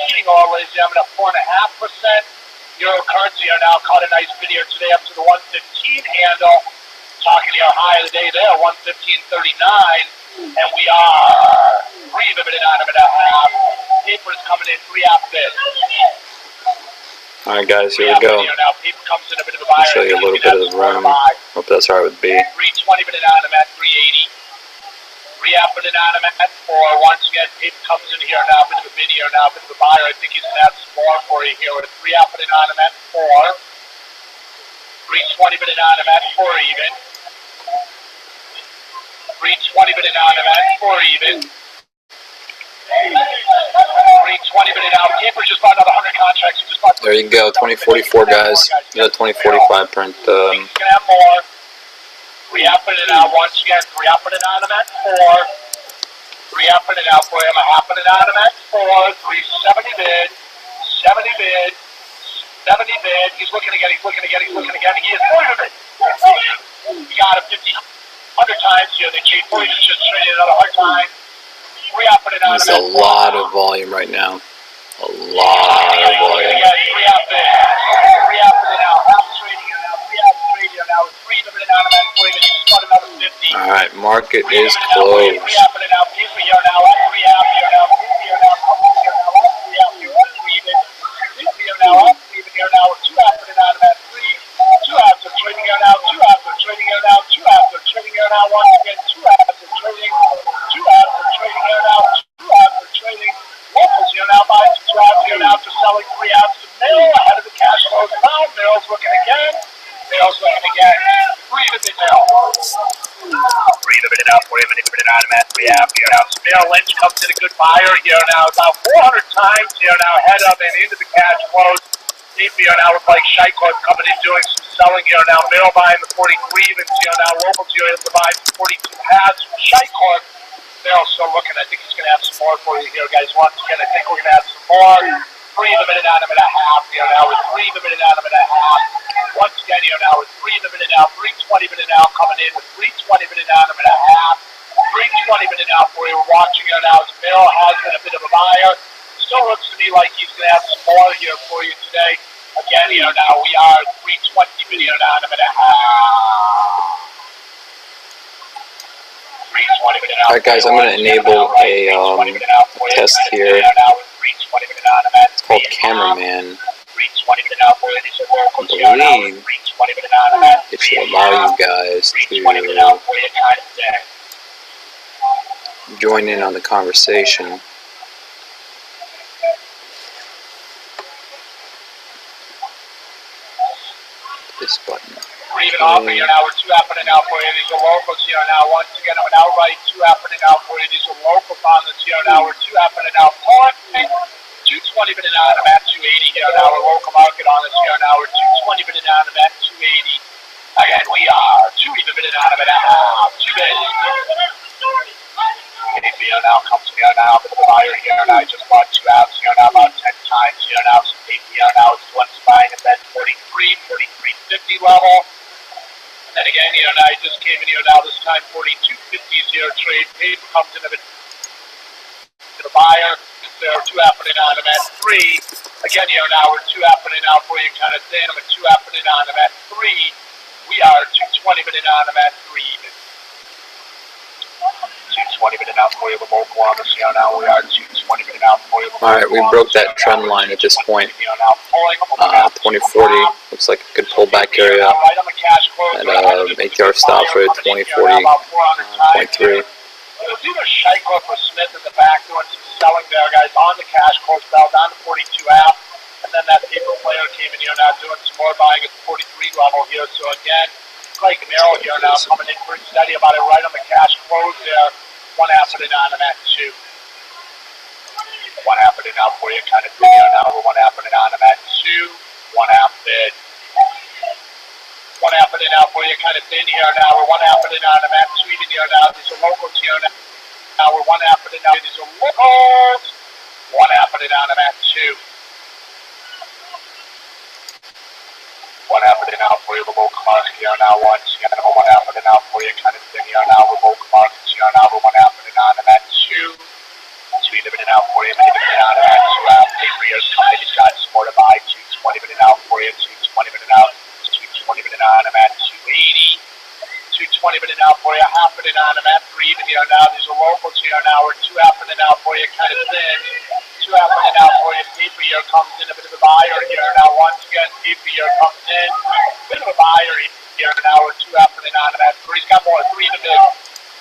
heating oil is up 4.5%. Euro currency are now caught a nice bid here today up to the 115 handle. Talking to our high of the day there, 115.39, and we are 3 of it on them and a half. Paper is coming in 3 half bid. Alright guys, here we go. I'll show you a little bit of the room. Hope that's alright with B. 320 bid on them at 380. 3 half bid on them at 4. Once again, paper comes in here now, bit of a bid here now, bit of a buyer. I think he's going to have some more for you here with a 3 half bid on them at 4. 320 bid on them at 4 even. 320 bid on them at 4 even. 320 bid out. Paper just bought another 100 contracts. He just bought. There you go, 2044 guys. You got 2045 print. He's gonna have more. 3 half bid out once again. 3 half bid on them at 4. 3 half bid out for him. A half bid on them at 4. 370 bid. 70 bid. 70 bid. He's looking again. He's looking again. He's looking again. He is going to bid. He got him 50. 100 times here. The J40 just traded another 100 times. There's a lot of volume right now. A lot of volume. Alright, market is closed. Lynch comes in a good buyer here now, about 400 times here now, head up and into the cash flows. Here now with like Shaikorp coming in doing some selling here now. Middle buying the 43 evens here now. Locals here able to buy some 42 halves from Shaikorp. They're still looking. I think he's going to have some more for you here, guys. Once again, I think we're going to have some more. 3 of the minute on him and a half here now with 3 of the minute on him and a half. Once again here now with 3 of the minute now. 320 minute now coming in with 320 minute on him and a half. 320 minute now for you. We're watching here now as Bill has been a bit of a buyer. Still looks to me like he's going to have some more here for you today. Again here now we are 320 minute on him and a half. 320 minute now. Alright guys, I'm going to enable a test here. It's called Cameraman. I believe it should allow you guys to join in on the conversation. This button. Even off here now, we're 2 happening now for you. These are locals here now. Once again, I'm an outright 2 happening now for you. These are locals on this here now. We're 2 happening now. 220 minute on them at 280 here now. We're local market on this here now. We're 220 minute on them at 280. Again, we are 2 even minute on them at a half. 2 minutes. ABO now comes here now. Bit of a buyer here now. I just bought 2 halves here now. About 10 times here now. Some ABO now. It's one's buying at that 43.50 level. And then again here now. I just came in here now. This time 42.50s here. Trade paper comes in a bit. The buyer. There are 2 happening on them at 3. Again here now, we're 2 happening now for you kind of thing. I'm at 2 happening on them at 3. We are 220 minute on them at 3 even. 220 minute out for you, the local on this here now. We are 220 minute out for you. Alright, we broke that trend line at this point. 2040 looks like a good pullback area. And ATR stops right at 2040, 0.3. was either Scheikler or Smith in the back doing some selling there, guys, on the cash close bell down to 42 half. And then that paper player came in here now doing some more buying at the 43 level here. So again, Craig Merrill here now coming in pretty steady about it right on the cash close there. One happening on him at 2. One happening now for you, kind of thin here now. One happening on him at 2. 1.5 bid. One happening now for you, kind of thin here now. We're one happening on him at 2 even here now. These are locals here now. Now we're one happening now. These are locals. One happening on him at 2. One happening now for you, the local market here now. One happening now for you, kind of thin here now. We're local markets here now. We're one happening on him at 2. 2 limited out for you, limited out at 2 out. Paper years coming. He's got some more to buy. 220 minute out for you. 220 minute out. 220 minute on him at 280. 220 minute out for you. Happening on him at 3 even here now. These are locals here now. We're 2 happening out for you, kind of thin. 2 happening out for you. Paper year comes in, a bit of a buyer here now. Once again, paper year comes in, a bit of a buyer here now. We're 2 happening on him at 3. He's got more 3 to bid.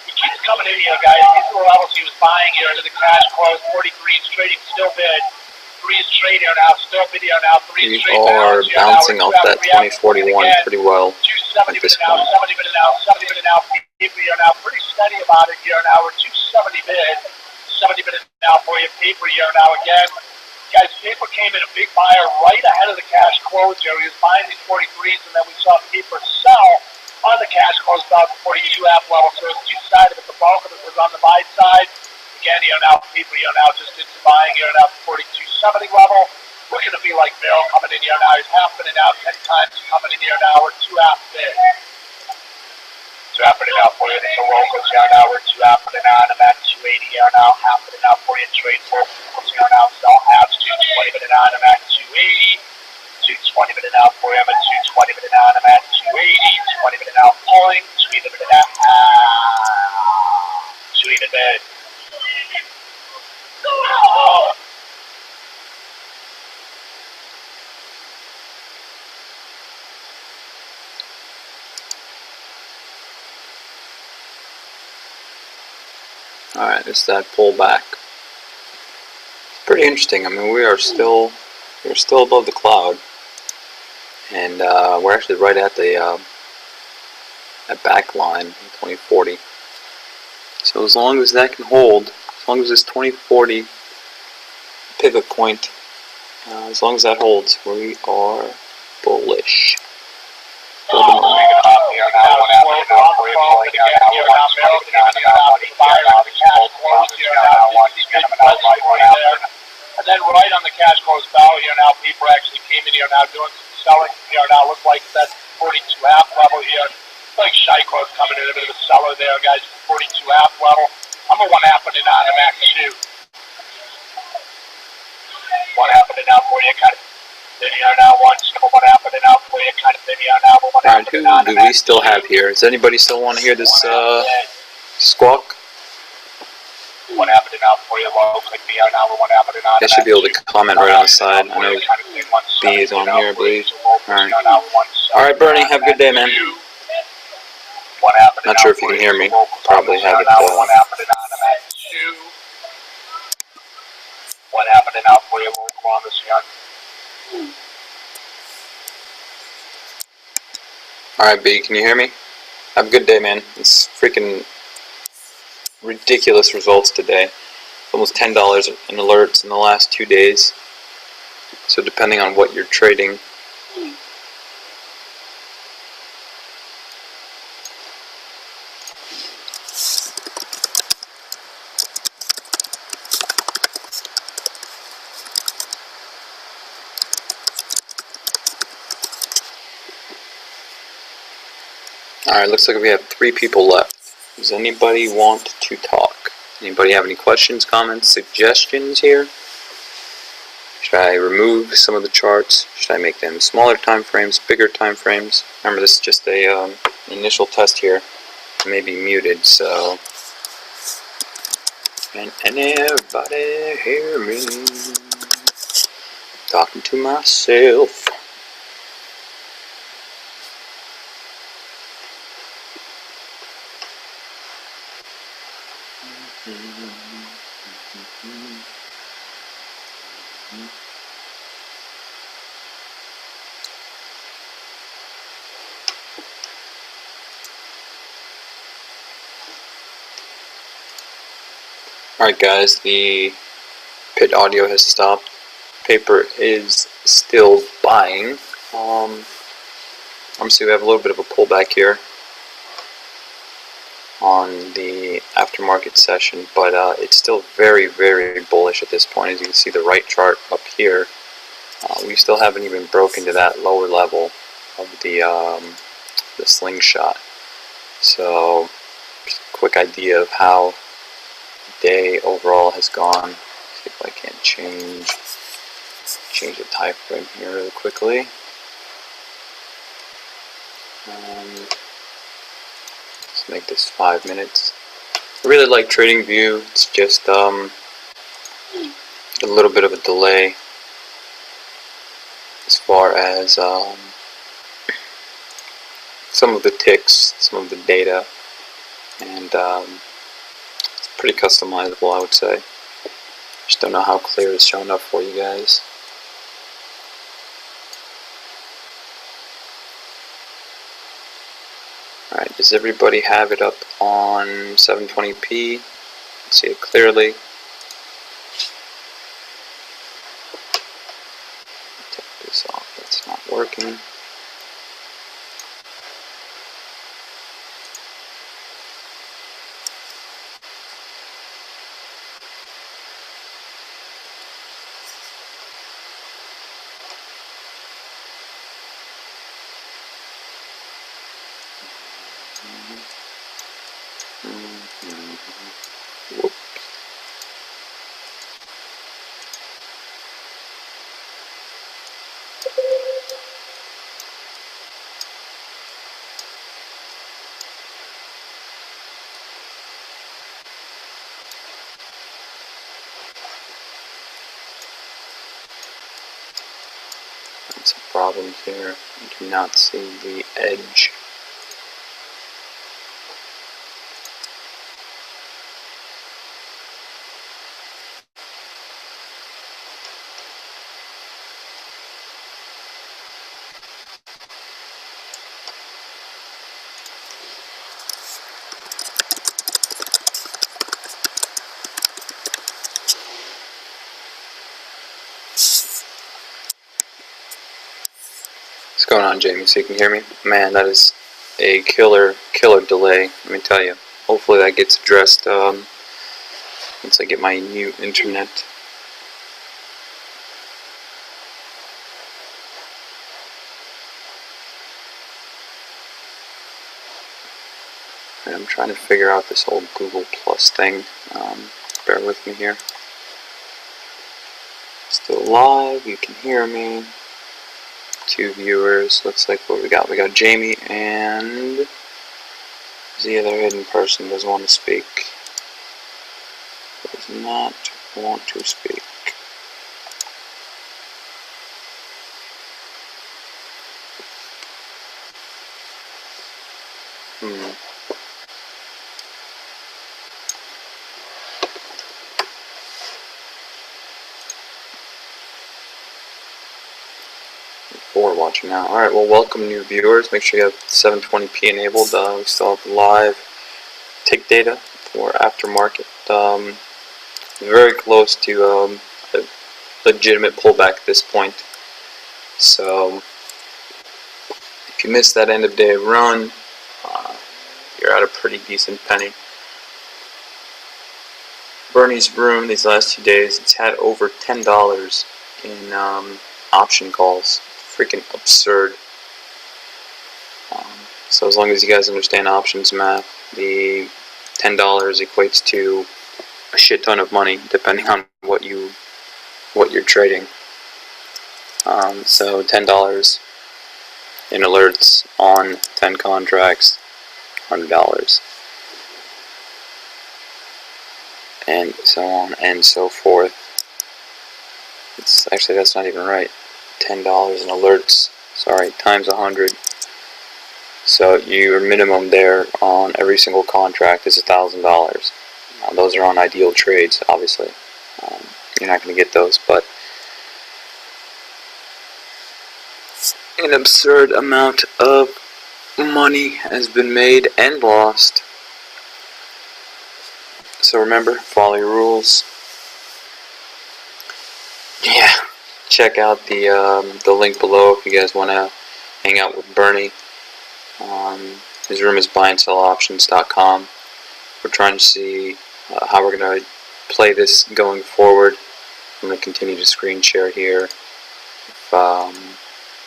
He keeps coming in here, guys. These are the levels he was buying here into the cash close. 43 is trading, still bid. 3 is trade here now, still bid here now. 3 is trade are bouncing off that 2041 pretty well. 270 minute now, 70 minute now, 70 minute now. Paper here now, pretty steady about it here now. We're 270 bid. 70 minute now for you. Paper here now again. Guys, paper came in a big buyer right ahead of the cash close here. He was buying these 43s, and then we saw paper sell on the cash close about the 42 half level. So it's two-sided, but the bulk of it was on the buy side. Again, here now, paper here now just did some buying here now at the 42.70 level. Looking to be like Merrill coming in here now. He's happening out 10 times coming in here now. We're 2 half bid. 2 happening out for you. It's a locals here now. We're 2 happening on him at 280 here now. Happening out for you. Trade locals here now. Sell halves 220 minute on him at 280. 220 minute out for him at 220 minute on him at 280. 20 minute out pulling. 2 even minute out. 2 even bid. Alright, this is that pullback. Pretty interesting. I mean, we're still above the cloud, and we're actually right at the that back line in 2040. So as long as that can hold, as long as this 2040 pivot point, as long as that holds, we are bullish. And then right on the cash close bell here now, people actually came in here now doing some selling here now. Look like that 42 half level here. Like Scheikler's coming in a bit of a seller there, guys. 42 half level. I'm a 1 happening on him at 2. 1 happening out for you, kind of. Alright, who do we still have here? Does anybody still want to hear this squawk? They should be able to comment right on the side. I know B is on here, I believe. Alright, Bernie, have a good day, man. Not sure if you can hear me. Probably have it. What happening out for you on this yard? Alright, B, can you hear me? Have a good day, man. It's freaking ridiculous results today. Almost $10 in alerts in the last 2 days. So depending on what you're trading. Alright, looks like we have 3 people left. Does anybody want to talk? Anybody have any questions, comments, suggestions here? Should I remove some of the charts? Should I make them smaller time frames, bigger time frames? Remember, this is just a initial test here. It may be muted, so... Can everybody hear me? Talking to myself. Alright guys, the pit audio has stopped. Paper is still buying. Obviously we have a little bit of a pullback here on the aftermarket session, but it's still very, very bullish at this point. As you can see the right chart up here, we still haven't even broken to that lower level of the slingshot. So just a quick idea of how the day overall has gone. See if I can change the time frame here really quickly. Let's make this 5 minutes. I really like TradingView. It's just a little bit of a delay as far as some of the ticks, some of the data, and it's pretty customizable, I would say. Just don't know how clear it's showing up for you guys. Alright, does everybody have it up on 720p? See it clearly. Take this off, that's not working. Whoops. Some problems here. I do not see the edge. What's going on, Jamie? So you can hear me? Man, that is a killer delay, let me tell you. Hopefully that gets addressed once I get my new internet. And I'm trying to figure out this whole Google Plus thing. Bear with me here. Still live, you can hear me. 2 viewers. Looks like what we got. We got Jamie and the other hidden person doesn't want to speak. Does not want to speak. We're watching now. Alright, well, welcome new viewers. Make sure you have 720p enabled. We still have live tick data for aftermarket. Very close to a legitimate pullback at this point. So, if you missed that end of day run, you're at a pretty decent penny. Bernie's room these last 2 days, it's had over $10 in option calls. Freaking absurd. So as long as you guys understand options math, the $10 equates to a shit ton of money, depending on what you're trading. So $10 in alerts on 10 contracts, $100, and so on and so forth. It's actually, that's not even right. $10 in alerts, sorry, times 100. So your minimum there on every single contract is $1,000. Those are on ideal trades, obviously. You're not going to get those, but an absurd amount of money has been made and lost. So remember, follow your rules. Yeah, check out the link below if you guys want to hang out with Bernie. His room is buyandselloptions.com. We're trying to see how we're going to play this going forward. I'm going to continue to screen share here. I'm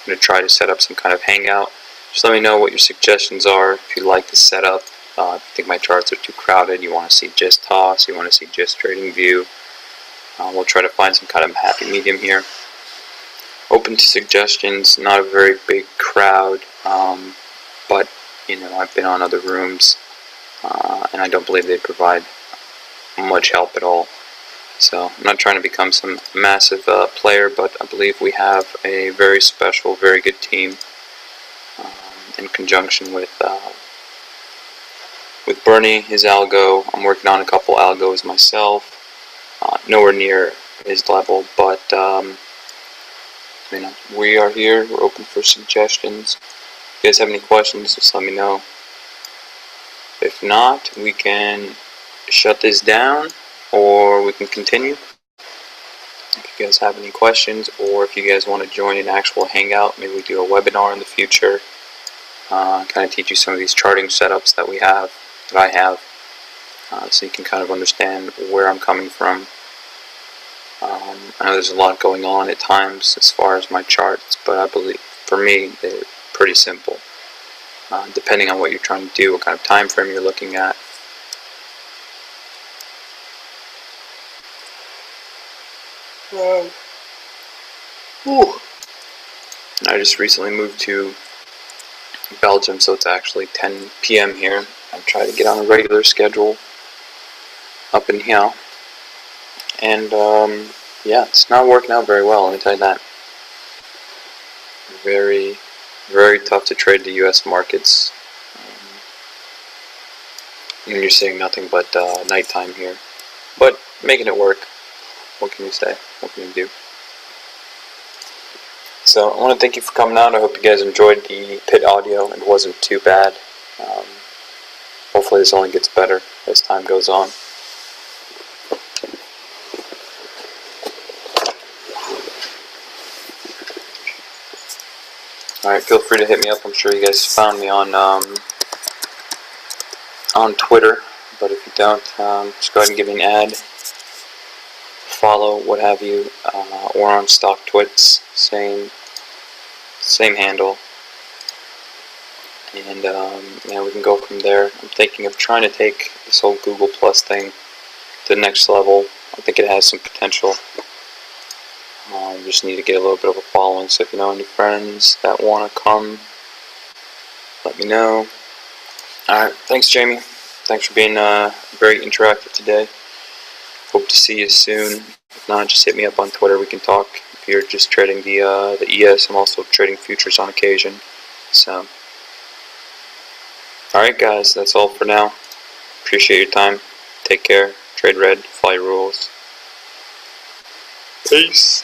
going to try to set up some kind of hangout. Just let me know what your suggestions are. If you like the setup, if you think my charts are too crowded, you want to see just toss, you want to see just trading view, we'll try to find some kind of happy medium here. Open to suggestions, not a very big crowd, but I've been on other rooms, and I don't believe they provide much help at all. So I'm not trying to become some massive player, but I believe we have a very special, very good team in conjunction with Bernie, his algo. I'm working on a couple algos myself, nowhere near his level, but we are here. We're open for suggestions. If you guys have any questions, just let me know. If not, we can shut this down, or we can continue. If you guys have any questions, or if you guys want to join an actual hangout, maybe we do a webinar in the future, kind of teach you some of these charting setups that I have, so you can kind of understand where I'm coming from. I know there's a lot going on at times as far as my charts, but I believe for me they're pretty simple, depending on what you're trying to do, what kind of time frame you're looking at. And I just recently moved to Belgium, so it's actually 10 p.m. here. I try to get on a regular schedule up in here, and yeah, it's not working out very well, let me tell you that. Very, very tough to trade the U.S. markets when you're seeing nothing but nighttime here, but making it work. What can you say? What can you do? So I want to thank you for coming out. I hope you guys enjoyed the pit audio. It wasn't too bad. Hopefully this only gets better as time goes on. Alright, feel free to hit me up. I'm sure you guys found me on Twitter, but if you don't, just go ahead and give me an ad, follow, what have you, or on Stock Twits, same handle, and yeah, we can go from there. I'm thinking of trying to take this whole Google Plus thing to the next level. I think it has some potential. Just need to get a little bit of a following, so if you know any friends that want to come, let me know. Alright, thanks Jamie. Thanks for being very interactive today. Hope to see you soon. If not, just hit me up on Twitter. We can talk. If you're just trading the ES, I'm also trading futures on occasion. So, alright guys, that's all for now. Appreciate your time. Take care. Trade red. Follow your rules. Peace.